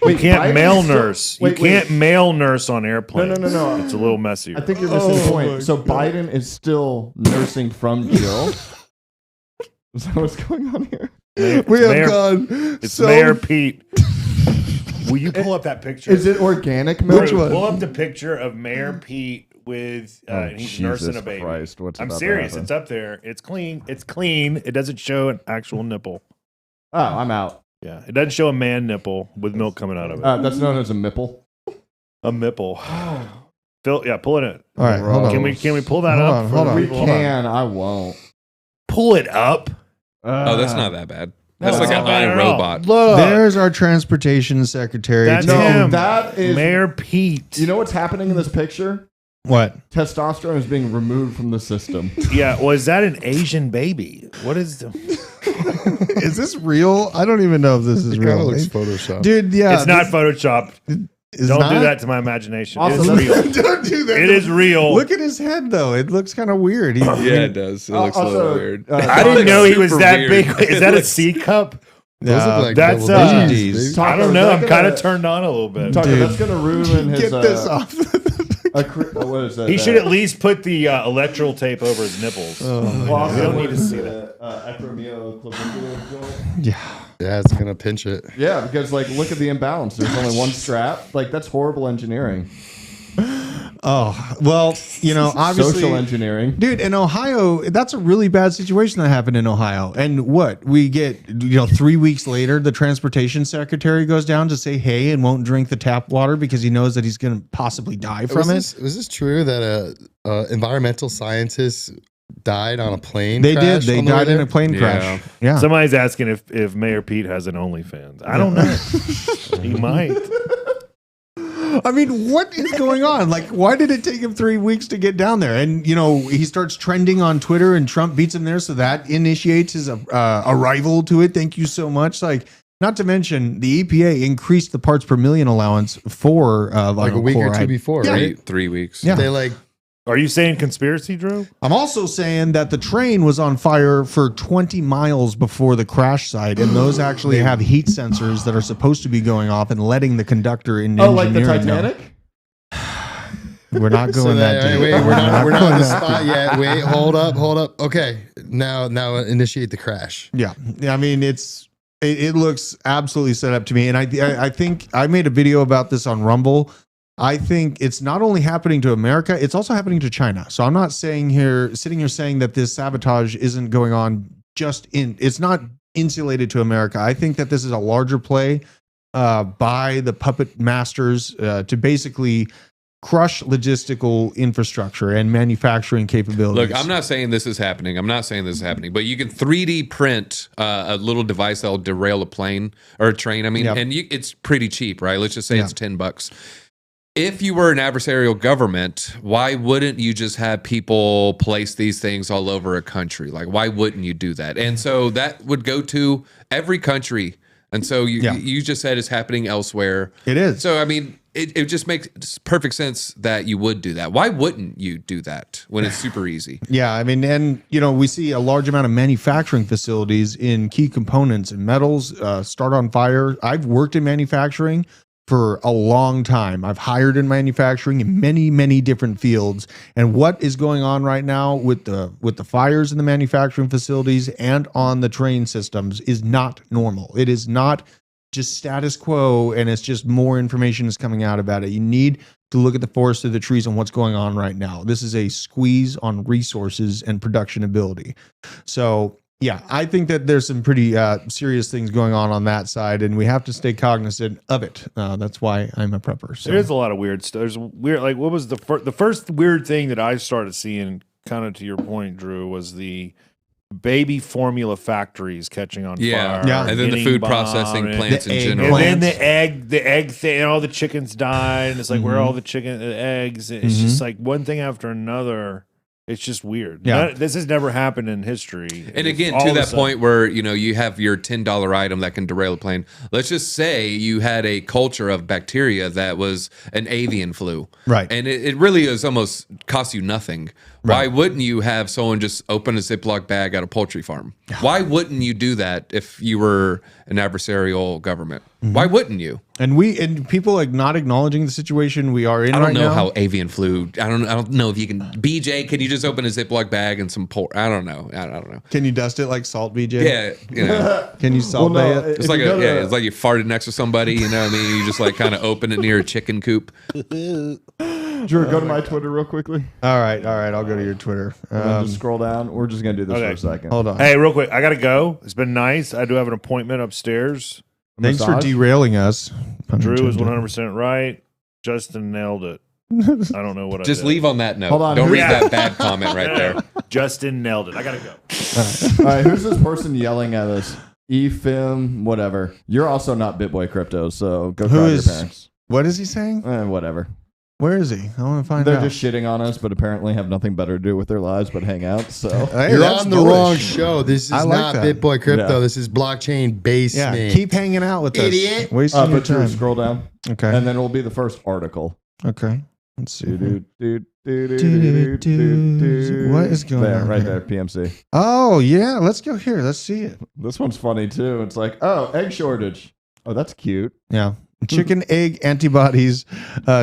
You can't Biden male still- nurse. wait, You can't male nurse on airplanes. No. It's a little messier. I think you're missing the point. So Biden is still nursing from Jill. Is that what's going on here? We have gone. It's so Mayor Pete. Will you pull up that picture? Is it organic milk? Which one? Pull up the picture of Mayor Pete with and he's nursing a Jesus baby. Christ, what's I'm about to serious. happen? It's up there. It's clean. It's clean. It doesn't show an actual nipple. Oh, I'm out. Yeah, it doesn't show a man nipple with milk coming out of it. That's known as a nipple. A nipple. Phil, yeah, pull it in. All right, hold on. Can we pull that Hold up? on, for hold the on. We people? can. I won't. Pull it up. Oh, that's not that bad. That's No, like an it's not bad at all. iRobot. Look, There's our transportation secretary. That's No, him. that is Mayor Pete. You know what's happening in this picture? What? Testosterone is being removed from the system. Yeah, was that an Asian baby? What is the? Is this real? I don't even know if this is It kind of real. looks Photoshop. Dude, yeah. It's not Photoshop. It's Don't do not? that to my imagination. Also, It's real. Don't do that. It is real. Look at his head, though. It looks kind of weird. Yeah, it does. It looks a little Also, weird. I didn't know he was Super that weird. big. Is that a C cup? Those Yeah. look like That's, double D's, D's. I Taco, don't is know. that I'm gonna- kind of turned on a little bit. Tucker, Dude. that's going to ruin his. Get this off. What is that? He should at least put the electrical tape over his nipples. Well, also, We don't what need to is see the, acromioclavicular joint? Yeah. Yeah, it's gonna pinch it. Yeah, because look at the imbalance. There's only one strap. That's horrible engineering. Oh, well, obviously. Social engineering. Dude, in Ohio, that's a really bad situation that happened in Ohio. And what? We get, 3 weeks later, the transportation secretary goes down to say hey and won't drink the tap water because he knows that he's going to possibly die from it. Was this true that environmental scientists died on a plane? They crash did. They on the way died in there? a plane crash. Yeah. Somebody's asking if Mayor Pete has an OnlyFans. I don't know. He might. I mean, what is going on? Why did it take him 3 weeks to get down there? And, he starts trending on Twitter and Trump beats him there. So that initiates his arrival to it. Thank you so much. Not to mention the EPA increased the parts per million allowance for Like a week or two before, Yeah. right? 3 weeks. Yeah. They Are you saying conspiracy, Drew? I'm also saying that the train was on fire for 20 miles before the crash site, and those actually have heat sensors that are supposed to be going off and letting the conductor in. Oh, like the engineering know. Titanic? We're not going that deep. Wait, we're not going on the that spot yet. Wait, hold up. Okay, now initiate the crash. Yeah, I mean it looks absolutely set up to me, and I think I made a video about this on Rumble. I think it's not only happening to America, it's also happening to China. So I'm not sitting here saying that this sabotage isn't going on it's not insulated to America. I think that this is a larger play by the puppet masters to basically crush logistical infrastructure and manufacturing capabilities. Look, I'm not saying this is happening. But you can 3D print a little device that'll derail a plane or a train. I mean, and it's pretty cheap, right? Let's just say it's $10. If you were an adversarial government, why wouldn't you just have people place these things all over a country? Like, why wouldn't you do that? And so that would go to every country. And so you just said it's happening elsewhere. It is. So, I mean, it just makes perfect sense that you would do that. Why wouldn't you do that when it's super easy? Yeah, I mean, and we see a large amount of manufacturing facilities in key components and metals start on fire. I've worked in manufacturing for a long time. I've hired in manufacturing in many, many different fields. And what is going on right now with the fires in the manufacturing facilities and on the train systems is not normal. It is not just status quo, and it's just more information is coming out about it. You need to look at the forest of the trees and what's going on right now. This is a squeeze on resources and production ability. So yeah, I think that there's some pretty serious things going on that side, and we have to stay cognizant of it. That's why I'm a prepper. So. There's a lot of weird stuff. There's weird, like, what was the first weird thing that I started seeing, kind of to your point, Drew, was the baby formula factories catching on fire. Yeah. And then the food processing plants in general. And then the egg thing, and all the chickens died, and it's like, where are all the eggs? It's just like one thing after another. It's just weird. Yeah. This has never happened in history. And again, to that point where, you have your $10 item that can derail a plane. Let's just say you had a culture of bacteria that was an avian flu. Right. And it really is almost cost you nothing. Why wouldn't you have someone just open a Ziploc bag at a poultry farm? Why wouldn't you do that if you were an adversarial government? Why wouldn't you? And people like not acknowledging the situation we are in right now. I don't know how avian flu. I don't know if you can. BJ, can you just open a Ziploc bag and some pork? I don't know. Can you dust it like salt, BJ? Yeah. Can you salt bay it? It's like it's like you farted next to somebody. You know what I mean? You just like kind of open it near a chicken coop. Drew, go to my Twitter real quickly. All right. I'll go to your Twitter. Just scroll down. We're just gonna do this for a second. Hold on. Hey, real quick, I gotta go. It's been nice. I do have an appointment upstairs. Thanks for derailing us. Drew is 100% right. Justin nailed it. I don't know what I Just did. leave on that note. Hold on. Don't read that bad comment right there. Justin nailed it. I gotta go. All right, who's this person yelling at us? EFIM, whatever. You're also not BitBoy Crypto, so go cry to your parents. What is he saying? Whatever. Where is he? I want to find They're out. just shitting on us, but apparently have nothing better to do with their lives but hang out. So Hey, You're that's on the bullish. wrong show. This is I like not that. BitBoy Crypto. Yeah. This is blockchain basement. Yeah, keep hanging out with Idiot. us. Wasting your but Drew, time. scroll down. Okay. And then it will be the first article. Okay. Let's see. What What is going there, on right here? there, PMC. Oh, yeah. Let's go here. Let's see it. This one's funny too. It's like, oh, egg shortage. Oh, that's cute. Yeah. Chicken egg antibodies,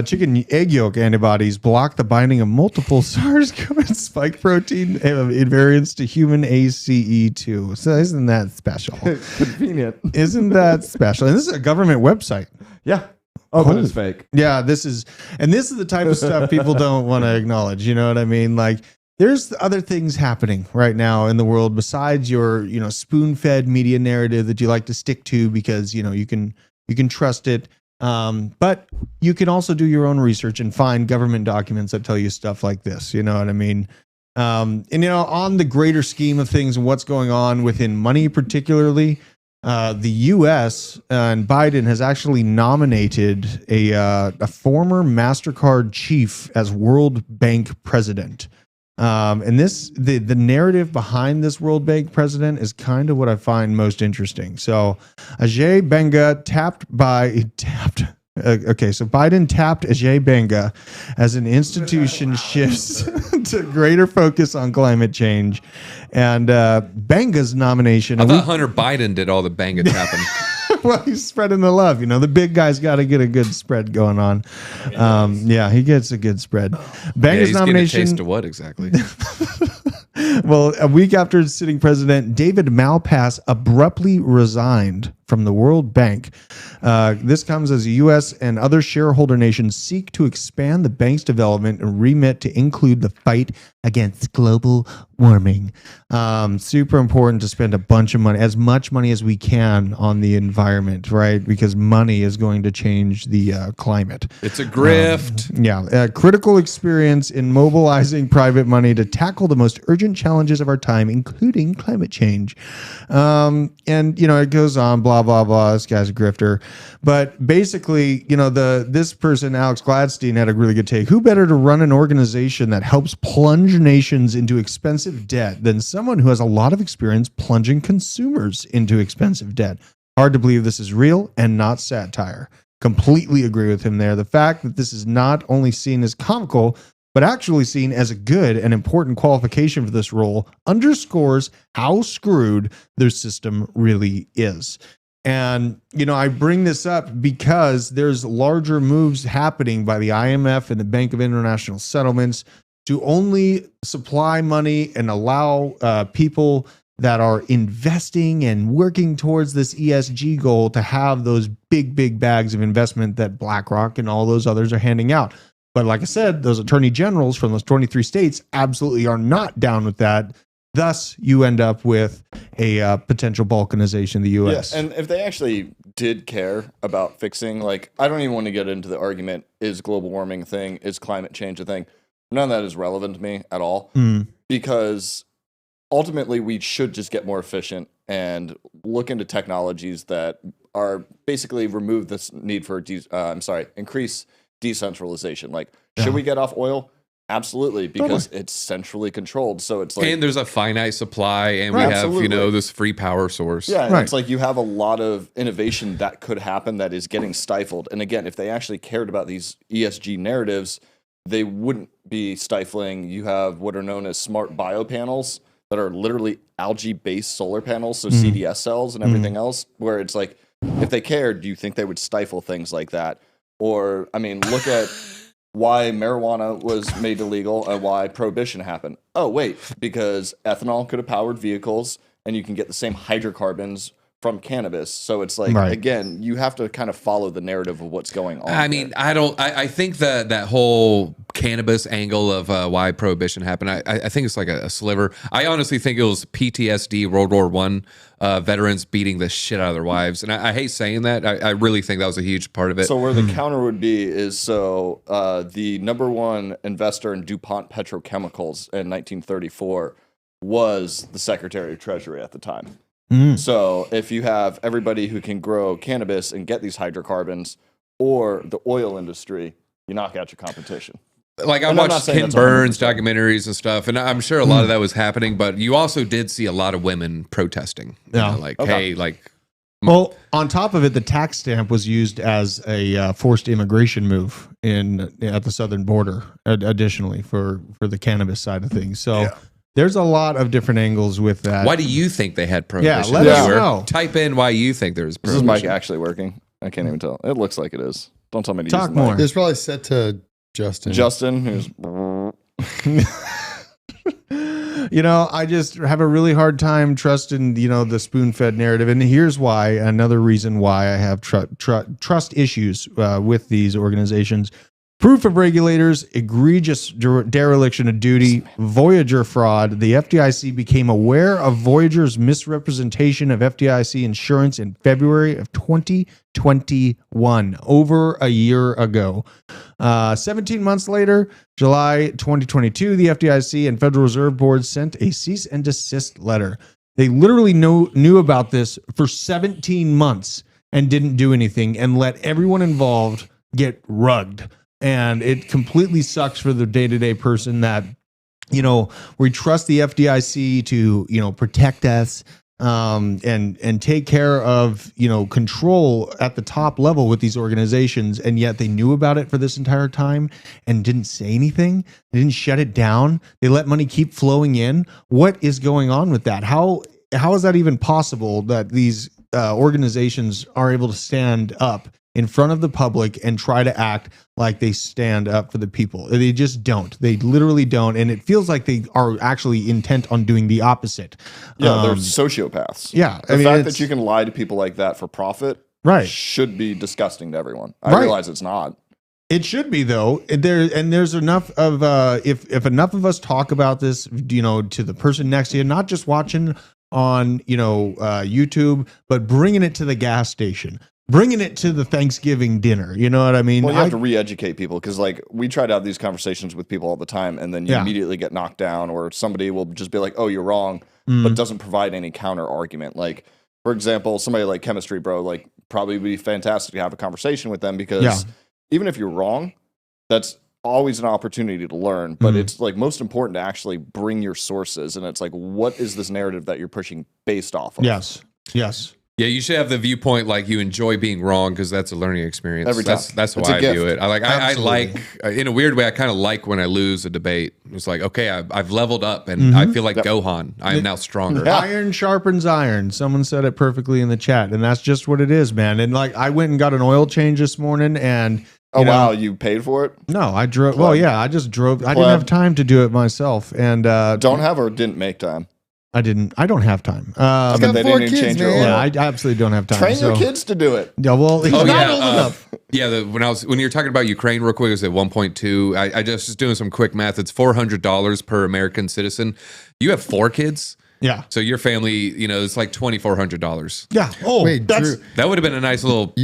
chicken egg yolk antibodies block the binding of multiple SARS-CoV spike protein invariants to human ACE2. So isn't that special? Convenient. Isn't that special? And this is a government website. Yeah. Oh, but it's fake. Yeah, this is the type of stuff people don't want to acknowledge. You know what I mean? Like, there's other things happening right now in the world besides your, spoon-fed media narrative that you like to stick to because, you can trust it. But you can also do your own research and find government documents that tell you stuff like this. You know what I mean? On the greater scheme of things and what's going on within money, particularly, the U.S. and Biden has actually nominated a former MasterCard chief as World Bank president. And the narrative behind this World Bank president is kind of what I find most interesting. So Ajay Banga so Biden tapped Ajay Banga as an institution shifts to greater focus on climate change. And Banga's nomination. I thought Hunter Biden did all the banga tapping. Well, he's spreading the love. The big guy's got to get a good spread going on. Yeah, he gets a good spread. Banga's nomination. Getting a taste of what exactly? Well, a week after sitting president, David Malpass abruptly resigned from the World Bank. This comes as the U.S. and other shareholder nations seek to expand the bank's development and remit to include the fight against global warming. Super important to spend a bunch of money, as much money as we can, on the environment, right? Because money is going to change the climate. It's a grift. Critical experience in mobilizing private money to tackle the most urgent challenges of our time, including climate change. And, it goes on, blah, blah, blah. This guy's a grifter. But basically, this person, Alex Gladstein, had a really good take. Who better to run an organization that helps plunge nations into expensive debt than someone who has a lot of experience plunging consumers into expensive debt? Hard to believe this is real and not satire. Completely agree with him there. The fact that this is not only seen as comical, but actually seen as a good and important qualification for this role underscores how screwed their system really is. And, I bring this up because there's larger moves happening by the IMF and the Bank of International Settlements to only supply money and allow people that are investing and working towards this ESG goal to have those big, big bags of investment that BlackRock and all those others are handing out. But like I said, those attorney generals from those 23 states absolutely are not down with that. Thus, you end up with a potential balkanization of the U.S. Yeah, and if they actually did care about fixing, I don't even want to get into the argument, is global warming a thing? Is climate change a thing? None of that is relevant to me at all, because ultimately we should just get more efficient and look into technologies that are basically remove this need for, increase decentralization. Should we get off oil? Absolutely, because it's centrally controlled. So it's and there's a finite supply, and we have this free power source. Yeah, and it's you have a lot of innovation that could happen that is getting stifled. And again, if they actually cared about these ESG narratives, they wouldn't be stifling. You have what are known as smart biopanels that are literally algae-based solar panels, so CDS cells and everything else. Where it's if they cared, do you think they would stifle things like that? Or look at why marijuana was made illegal and why prohibition happened. Oh, wait, because ethanol could have powered vehicles and you can get the same hydrocarbons from cannabis. So it's again, you have to kind of follow the narrative of what's going on. I think that whole cannabis angle of why prohibition happened, I think it's a sliver. I honestly think it was PTSD, World War I veterans beating the shit out of their wives. And I hate saying that. I really think that was a huge part of it. So where the counter would be is the number one investor in DuPont Petrochemicals in 1934 was the Secretary of Treasury at the time. So if you have everybody who can grow cannabis and get these hydrocarbons, or the oil industry, you knock out your competition. I watched Ken Burns documentaries and stuff, and I'm sure a lot of that was happening, but you also did see a lot of women protesting. Well, on top of it, the tax stamp was used as a forced immigration move at the southern border, additionally, for the cannabis side of things. So there's a lot of different angles with that. Why do you think they had prohibition? Yeah, let us know. Type in why you think there's prohibition. Is this mic actually working? I can't even tell. It looks like it is. Don't tell me to talk use the more. mic. It's probably set to Justin. Justin, who's... I just have a really hard time trusting, the spoon-fed narrative. And here's why, another reason why I have trust issues with these organizations. Proof of regulators, egregious dereliction of duty, Voyager fraud. The FDIC became aware of Voyager's misrepresentation of FDIC insurance in February of 2021, over a year ago. 17 months later, July 2022, the FDIC and Federal Reserve Board sent a cease and desist letter. They literally knew about this for 17 months and didn't do anything and let everyone involved get rugged. And it completely sucks for the day-to-day person that, we trust the FDIC to, protect us and take care of, control at the top level with these organizations. And yet they knew about it for this entire time and didn't say anything. They didn't shut it down. They let money keep flowing in. What is going on with that? How is that even possible that these organizations are able to stand up in front of the public and try to act like they stand up for the people. They just don't. They literally don't. And it feels like they are actually intent on doing the opposite. Yeah, they're sociopaths. Yeah. The fact that you can lie to people like that for profit should be, disgusting to everyone. I realize it's not. It should be, though. There's enough of if enough of us talk about this, to the person next to you, not just watching on YouTube, but bringing it to the gas station, bringing it to the Thanksgiving dinner. You know what I mean? Well, you have to re-educate people, because like we try to have these conversations with people all the time, and then you immediately get knocked down, or somebody will just be like, "Oh, you're wrong," but doesn't provide any counter argument. Like, for example, somebody like Chemistry Bro, like probably would be fantastic to have a conversation with them, because even if you're wrong, that's always an opportunity to learn. But it's like most important to actually bring your sources. And it's like, what is this narrative that you're pushing based off of? Yes. Yeah, you should have the viewpoint like you enjoy being wrong, because that's a learning experience. Every time. That's how It's a I gift. view it. I like, in a weird way, I kind of like when I lose a debate. It's like, okay, I've leveled up, and I feel like Gohan. I am now stronger. Iron sharpens iron. Someone said it perfectly in the chat, and that's just what it is, man. And like, I went and got an oil change this morning, and wow, you paid for it? No, I drove. Well, yeah, I just drove. I didn't have time to do it myself, and don't have or didn't make time. I don't have time. They didn't even change your oil. Yeah, I absolutely don't have time. Train your kids to do it. Yeah, well, he's not old enough. Yeah, when you're talking about Ukraine, real quick, it was at 1.2. I just was doing some quick math. It's $400 per American citizen. You have 4 kids. Yeah. So your family, it's like $2,400. Yeah. Oh, wait, Drew, that would have been a nice little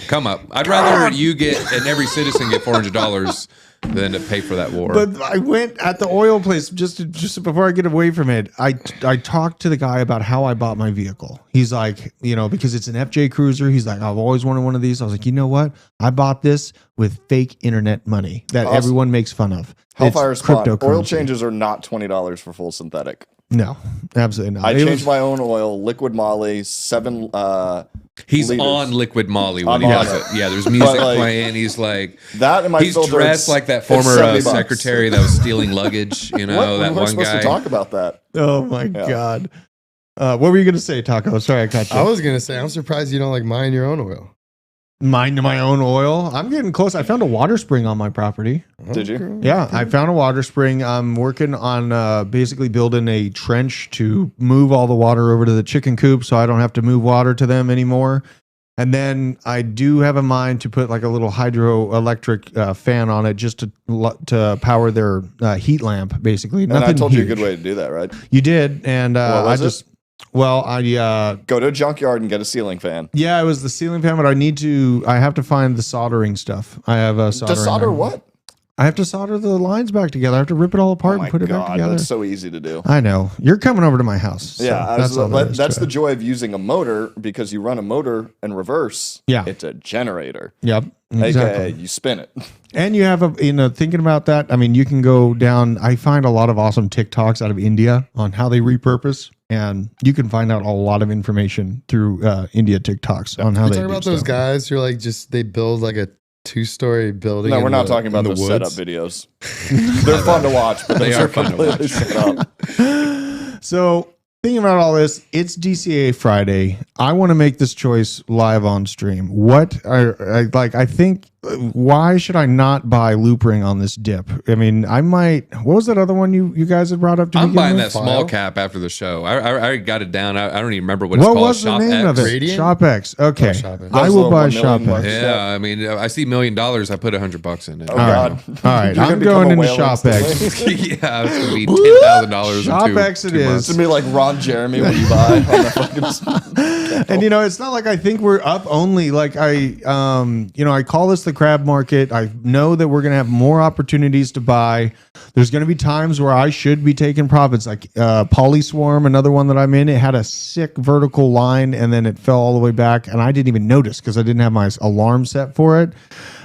come up. I'd rather you get and every citizen get $400 than to pay for that war. But I went at the oil place just before I get away from it. I talked to the guy about how I bought my vehicle. He's like, because it's an FJ Cruiser. He's like, I've always wanted one of these. I was like, you know what? I bought this with fake internet money that everyone makes fun of. Hellfire Spot. Oil changes are not $20 for full synthetic. No, absolutely not. I changed my own oil, liquid moly, 7 He's liters. on liquid moly when he does it. Yeah, there's music playing. He's like that. And my he's filter, dressed like that former secretary that was stealing luggage. That one one supposed guy. to talk about that. Oh my God. What were you gonna say, Taco? Sorry, I cut you. I was gonna say, I'm surprised you don't like mine your own oil. Mine my own oil. I'm getting close. I found a water spring on my property. Did you? Yeah, I found a water spring. I'm working on basically building a trench to move all the water over to the chicken coop, so I don't have to move water to them anymore. And then I do have a mind to put like a little hydroelectric fan on it, just to power their heat lamp, basically. And I told you a good way to do that, right? You did, and I just. Well, I go to a junkyard and get a ceiling fan. Yeah, it was the ceiling fan, but I have to find the soldering stuff. I have a soldering. To solder what? I have to solder the lines back together. I have to rip it all apart and put it back together. That's so easy to do. I know. You're coming over to my house. So yeah, that's the joy of using a motor, because you run a motor in reverse. Yeah. It's a generator. Yep. Exactly. AKA you spin it. And you have thinking about that, I mean, you can go down. I find a lot of awesome TikToks out of India on how they repurpose, and you can find out a lot of information through India TikToks on how they talk about those guys who are like they build like a 2-story building. No, we're not talking about the setup videos. They're fun to watch, but they are fun to watch. Set up. So thinking about all this, it's DCA Friday. I want to make this choice live on stream. I think, why should I not buy Loop Ring on this dip? I mean, I might. What was that other one you guys had brought up? I'm buying that small cap after the show. I already got it down. I don't even remember what it's called. What was the name of it? Radiant? ShopX. Okay, ShopX. I will buy ShopX. Yeah, I mean, I see $1 million. I put $100 in it. Oh God! All right, I'm going into ShopX. Yeah, it's gonna be $10,000. ShopX it is. It's gonna be like Ron Jeremy when you buy on the fucking. And it's not like I think we're up only. Like I call this the crab market. I know that we're gonna have more opportunities to buy. There's gonna be times where I should be taking profits. Like Polyswarm, another one that I'm in. It had a sick vertical line and then it fell all the way back, and I didn't even notice because I didn't have my alarm set for it.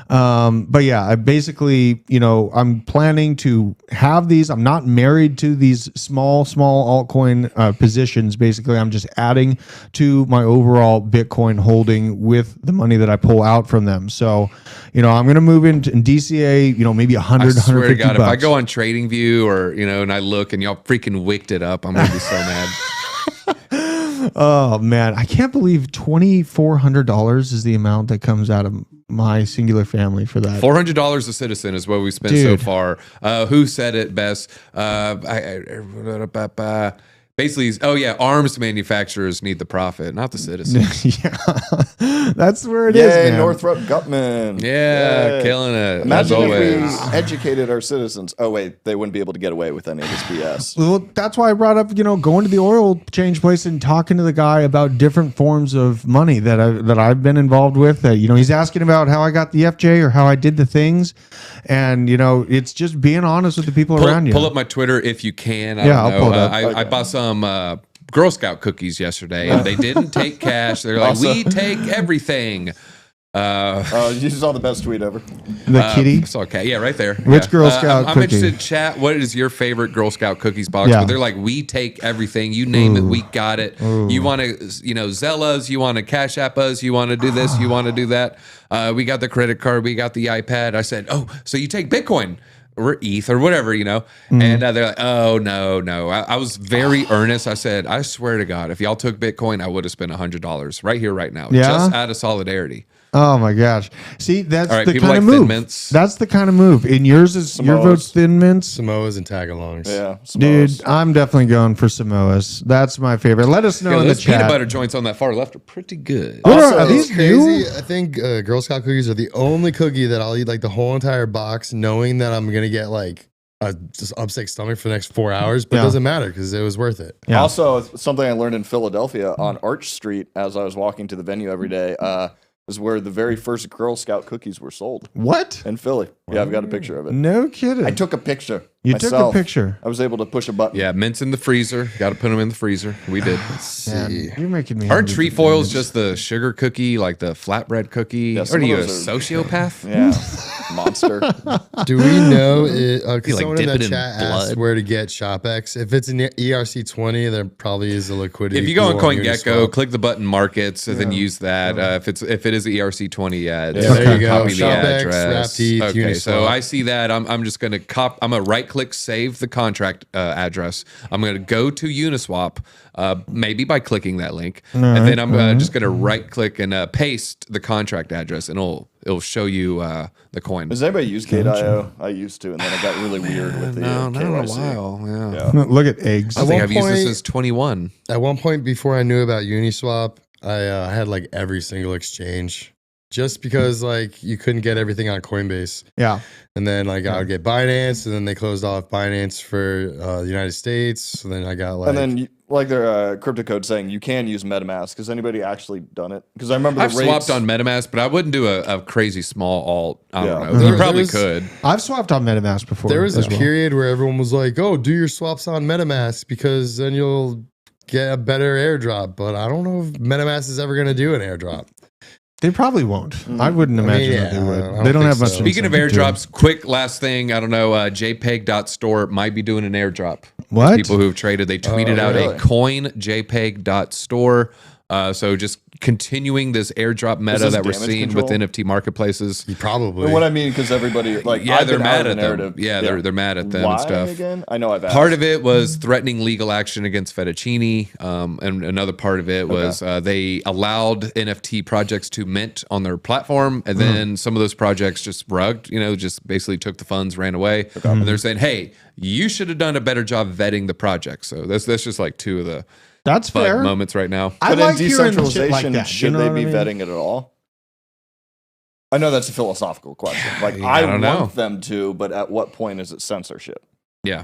But yeah, I basically, I'm planning to have these. I'm not married to these small altcoin positions. Basically, I'm just adding to my overall Bitcoin holding with the money that I pull out from them. So, I'm going to move into DCA, maybe 100, I swear 150 to God, bucks. if I go on TradingView or, and I look and y'all freaking wicked it up, I'm going to be so mad. Oh man, I can't believe $2,400 is the amount that comes out of my singular family for that. $400 a citizen is what we spent Dude. so far. Who said it best? Basically, arms manufacturers need the profit, not the citizens. Yeah, that's where it is. Yay, Man. Northrop Gutman. Yeah, Yay. killing it. Imagine as if always. we educated our citizens. Oh, wait, they wouldn't be able to get away with any of this BS. Well, that's why I brought up, going to the oil change place and talking to the guy about different forms of money that I've been involved with. That he's asking about how I got the FJ or how I did the things, and it's just being honest with the people around you. Pull up my Twitter if you can. I'll pull it up. I bought some Girl Scout cookies yesterday, and they didn't take cash. They're like, Also- we take everything. You saw the best tweet ever. The kitty. It's okay. Yeah, right there. Which Yeah. Girl Scout I'm cookie? interested, chat. What is your favorite Girl Scout cookies box? Yeah. But they're like, we take everything. You name it, we got it. You want to, Zelle us. You want to Cash App us. You want to do this. You want to do that. We got the credit card. We got the iPad. I said, oh, so you take Bitcoin or ETH or whatever, And they're like, oh, no. I was very earnest. I said, I swear to God, if y'all took Bitcoin, I would have spent $100 right here, right now, Yeah? just out of solidarity. Oh my gosh! See, that's All right, the people kind of like Thin move. Mints. That's the kind of move. And yours is your Samoas. vote's Thin Mints. Samoas and tagalongs. Yeah. Dude, Samoas. I'm definitely going for Samoas. That's my favorite. Let us know Yo, in the those peanut chat. butter joints on that far left are pretty good. What Also, are these It's crazy. new? I think Girl Scout cookies are the only cookie that I'll eat like the whole entire box, knowing that I'm gonna get like a just upset stomach for the next 4 hours. But Yeah. it doesn't matter because it was worth it. Yeah. Also, something I learned in Philadelphia on Arch Street as I was walking to the venue every day was where the very first Girl Scout cookies were sold What? in Philly. Yeah, I've got a picture of it. No kidding. I took a picture. You took a myself. picture. I was able to push a button. Yeah, mints in the freezer. Got to put them in the freezer. We did. Man, you're making me. Aren't hungry for trefoils Thin Mints. just the sugar cookie, like the flatbread cookie? Yeah, Or some are of you a those are- sociopath? Yeah. Monster. Do we know it? You, Because like, someone in dip the it in chat asked blood? where to get ShopX. If it's an ERC20, there probably is a liquidity. If you go on pool CoinGecko, Uniswap. click the button markets, and then use that. If it is the ERC20, yeah, Yeah, there you go. copy the ShopX, address. Rapteeth, Okay, so Uniswap. I see that. I'm just gonna I'm gonna right click, save the contract address. I'm gonna go to Uniswap, maybe by clicking that link, and then I'm just gonna right click and paste the contract address, and it'll show you the coin. Does anybody use Gate.io? I used to, and then it got really weird with the No, not in a KYC. while. Yeah. Yeah. Look at eggs. I think one I've used this point- since 21. At one point before I knew about Uniswap, I had like every single exchange. Just because like you couldn't get everything on Coinbase. Yeah. And then like I would get Binance, and then they closed off Binance for the United States. So then I got like, And then, like their crypto code saying you can use MetaMask. Has anybody actually done it? Because I remember I've the rates. swapped on MetaMask, but I wouldn't do a crazy small alt. I don't Yeah. know. You There- probably there's- could. I've swapped on MetaMask before. there was as a well. period where everyone was like, "Oh, do your swaps on MetaMask because then you'll get a better airdrop." But I don't know if MetaMask is ever going to do an airdrop. They probably won't. I wouldn't imagine that they yeah, I would. don't They don't think have much. so. Speaking of incentive to. airdrops, quick last thing. I don't know. JPEG.store might be doing an airdrop. What? People who've traded, they tweeted out really? a coin JPEG.store. So just continuing this airdrop meta this that we're damage seeing control? with NFT marketplaces. You probably. But what I mean, because everybody, like, Yeah, I've they're been out mad of the at them. narrative. Yeah, they're mad at them Why and stuff. again? I know I've asked. Part of it was threatening legal action against Fettuccine, and another part of it was they allowed NFT projects to mint on their platform, and then some of those projects just rugged, just basically took the funds, ran away, and they're saying, "Hey, you should have done a better job vetting the project." So that's just like two of the That's bug fair. moments right now. I But like in hearing shit decentralization, like that. should You know they what be I mean? vetting it at all? I know that's a philosophical question. Like, I I don't know. want them to, but at what point is it censorship? Yeah.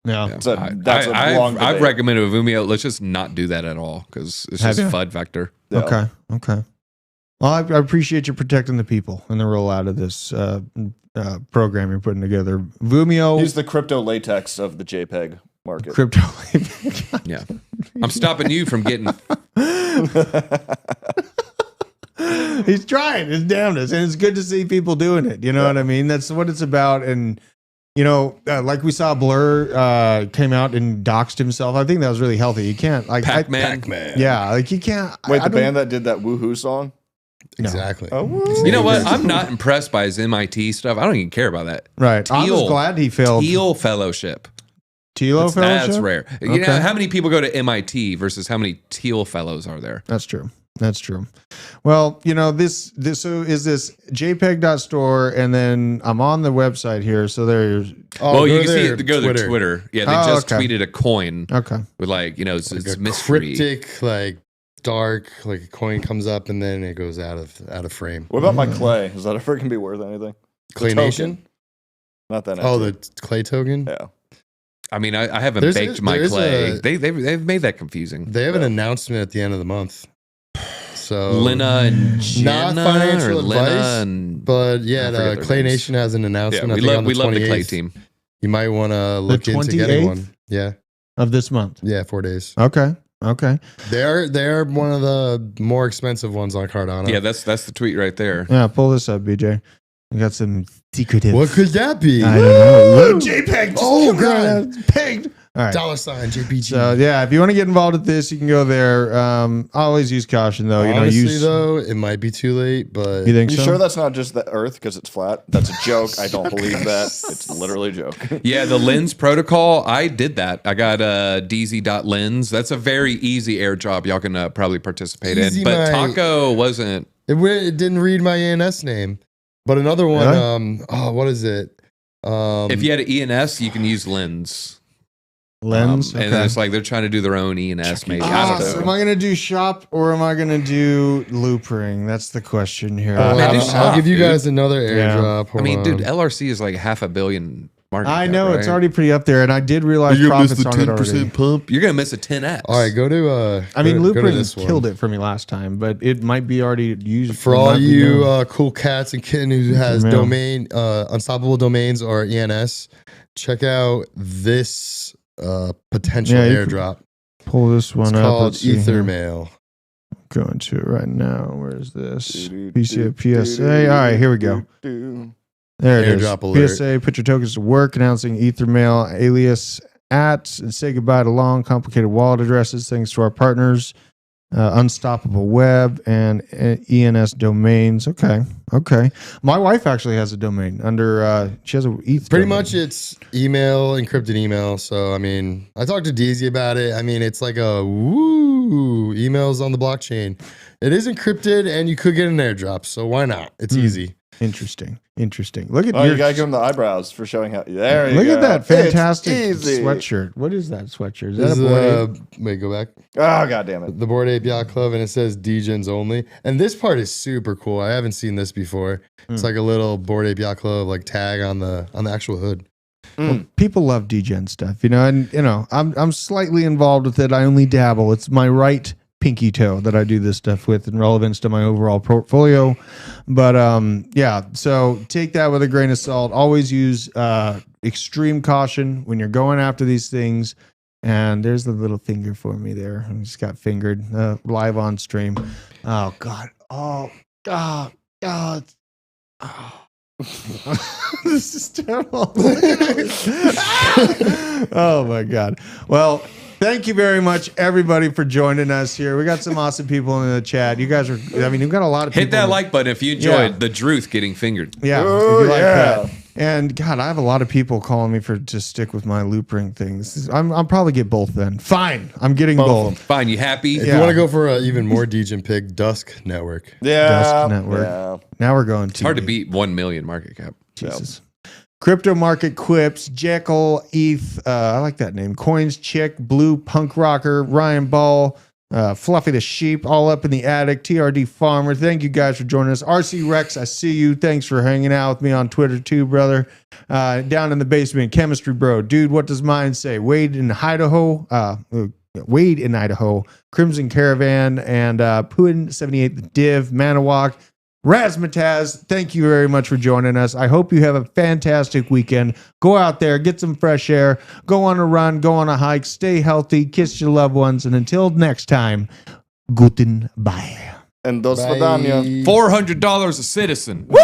Yeah. That's a long I've debate. recommended with Vimeo, let's just not do that at all because it's Have just you? FUD vector. Yeah. Okay. Well, I appreciate you protecting the people and the rollout of this program you're putting together. Vimeo, Use the crypto latex of the JPEG market. crypto. Yeah. I'm stopping you from getting He's trying his damnedest, and it's good to see people doing it. You know what I mean? That's what it's about. And like we saw Blur came out and doxed himself. I think that was really healthy. You can't like Pac-Man. Yeah, like you can't. Wait, I the don't- band that did that woohoo song? Exactly. You know what? I'm not impressed by his MIT stuff. I don't even care about that. Right. I was Teal. glad he failed. Teal Fellowship. Tilo That's Fellowship. rare. You Okay. know, how many people go to MIT versus how many Teal Fellows are there? That's true. That's true. Well, this so is this jpeg.store, and then I'm on the website here. So there's well, you can see it to go to their Twitter. Yeah, they just tweeted a coin. Okay. With it's like a mystery. cryptic, dark, a coin comes up and then it goes out of frame. What about my clay? Is that ever going to be worth anything? Clay Nation? Not that. Oh, the clay token? Yeah. I mean, I haven't baked my clay. They've made that confusing. They have an announcement at the end of the month. So Lena and Jenna, not financial advice, and but the Clay Nation has an announcement. Yeah, we love the Clay team. You might want to look into getting one. Yeah, of this month. Yeah, 4 days. Okay. They're one of the more expensive ones on Cardano. Yeah, that's the tweet right there. Yeah, pull this up, BJ. We got some secretive. What could that be? I don't know. Look, JPEG. Oh god, pegged. All right. $sign JPG. So if you want to get involved with this, you can go there. Always use caution, though. Honestly, though, it might be too late. But you think so? Sure that's not just the Earth because it's flat? That's a joke. I don't believe that. It's literally a joke. Yeah, the lens protocol. I did that. I got DZ.lens. That's a very easy airdrop. Y'all can probably participate in. But Taco wasn't. It didn't read my ENS name. But another one. What is it? If you had an ENS, you can use lens. Lens, and then it's they're trying to do their own ENS. Maybe I don't know. So am I going to do shop or am I going to do loop ring? That's the question here. I'll give you guys another airdrop. I mean, dude, LRC is like $500 million market cap, I know right? It's already pretty up there, and I did realize profits on it already. Pump. You're gonna miss a 10x. All right, go to. I mean, loop ring killed it for me last time, but it might be already used for all you cool cats and kitten who has domain unstoppable domains or ENS. Check out this potential airdrop. Pull this one it's up. Called Ethermail. Going to it right now. Where's this? PSA. All right, here we go. There it airdrop is. Alert. PSA, put your tokens to work, announcing Ethermail alias at, and say goodbye to long, complicated wallet addresses. Thanks to our partners, Unstoppable Web and ENS domains. Okay. My wife actually has a domain under. She has a ETH. Pretty domain. much, it's email, encrypted email. So I mean, I talked to DZ about it. I mean, it's like a emails on the blockchain. It is encrypted, and you could get an airdrop. So why not? It's easy. Interesting. Look at you gotta give him the eyebrows for showing how. There you go. Look at that fantastic sweatshirt. What is that sweatshirt? Is that a Bored Ape? Wait, go back. Oh, god damn it. The Bored Ape Yacht Club, and it says Degens only. And this part is super cool. I haven't seen this before. It's like a little Bored Ape Yacht Club tag on the actual hood. Well, people love degen stuff, and I'm slightly involved with it. I only dabble. It's my right pinky toe that I do this stuff with in relevance to my overall portfolio. But so take that with a grain of salt. Always use extreme caution when you're going after these things. And there's the little finger for me there. I just got fingered live on stream. Oh God. Oh God. God. Oh. This is terrible. Oh my God. Well, thank you very much, everybody, for joining us here. We got some awesome people in the chat. You guys we've got a lot of people. Hit that like button if you enjoyed the Druth getting fingered. Yeah. Oh, if you like yeah. that. And God, I have a lot of people calling me to stick with my loop ring things. I'll probably get both then. Fine. I'm getting both. Fine. You happy? If you want to go for an even more Degen pick, Dusk Network. Yeah. Dusk Network. Yeah. Now we're going to. It's hard to beat 1 million market cap. Jesus. Crypto Market Quips, Jekyll, ETH, I like that name. Coins Chick, Blue Punk Rocker, Ryan Ball, Fluffy the Sheep, all up in the attic, TRD Farmer. Thank you guys for joining us. RC Rex, I see you. Thanks for hanging out with me on Twitter too, brother. Down in the basement, Chemistry Bro. Dude, what does mine say? Wade in Idaho, Crimson Caravan, and Puin78 the Div, Manawak. Razmataz, thank you very much for joining us. I hope you have a fantastic weekend. Go out there, get some fresh air, go on a run, go on a hike, stay healthy, kiss your loved ones, and until next time, guten bye. And dos vidania. $400 a citizen. Woo!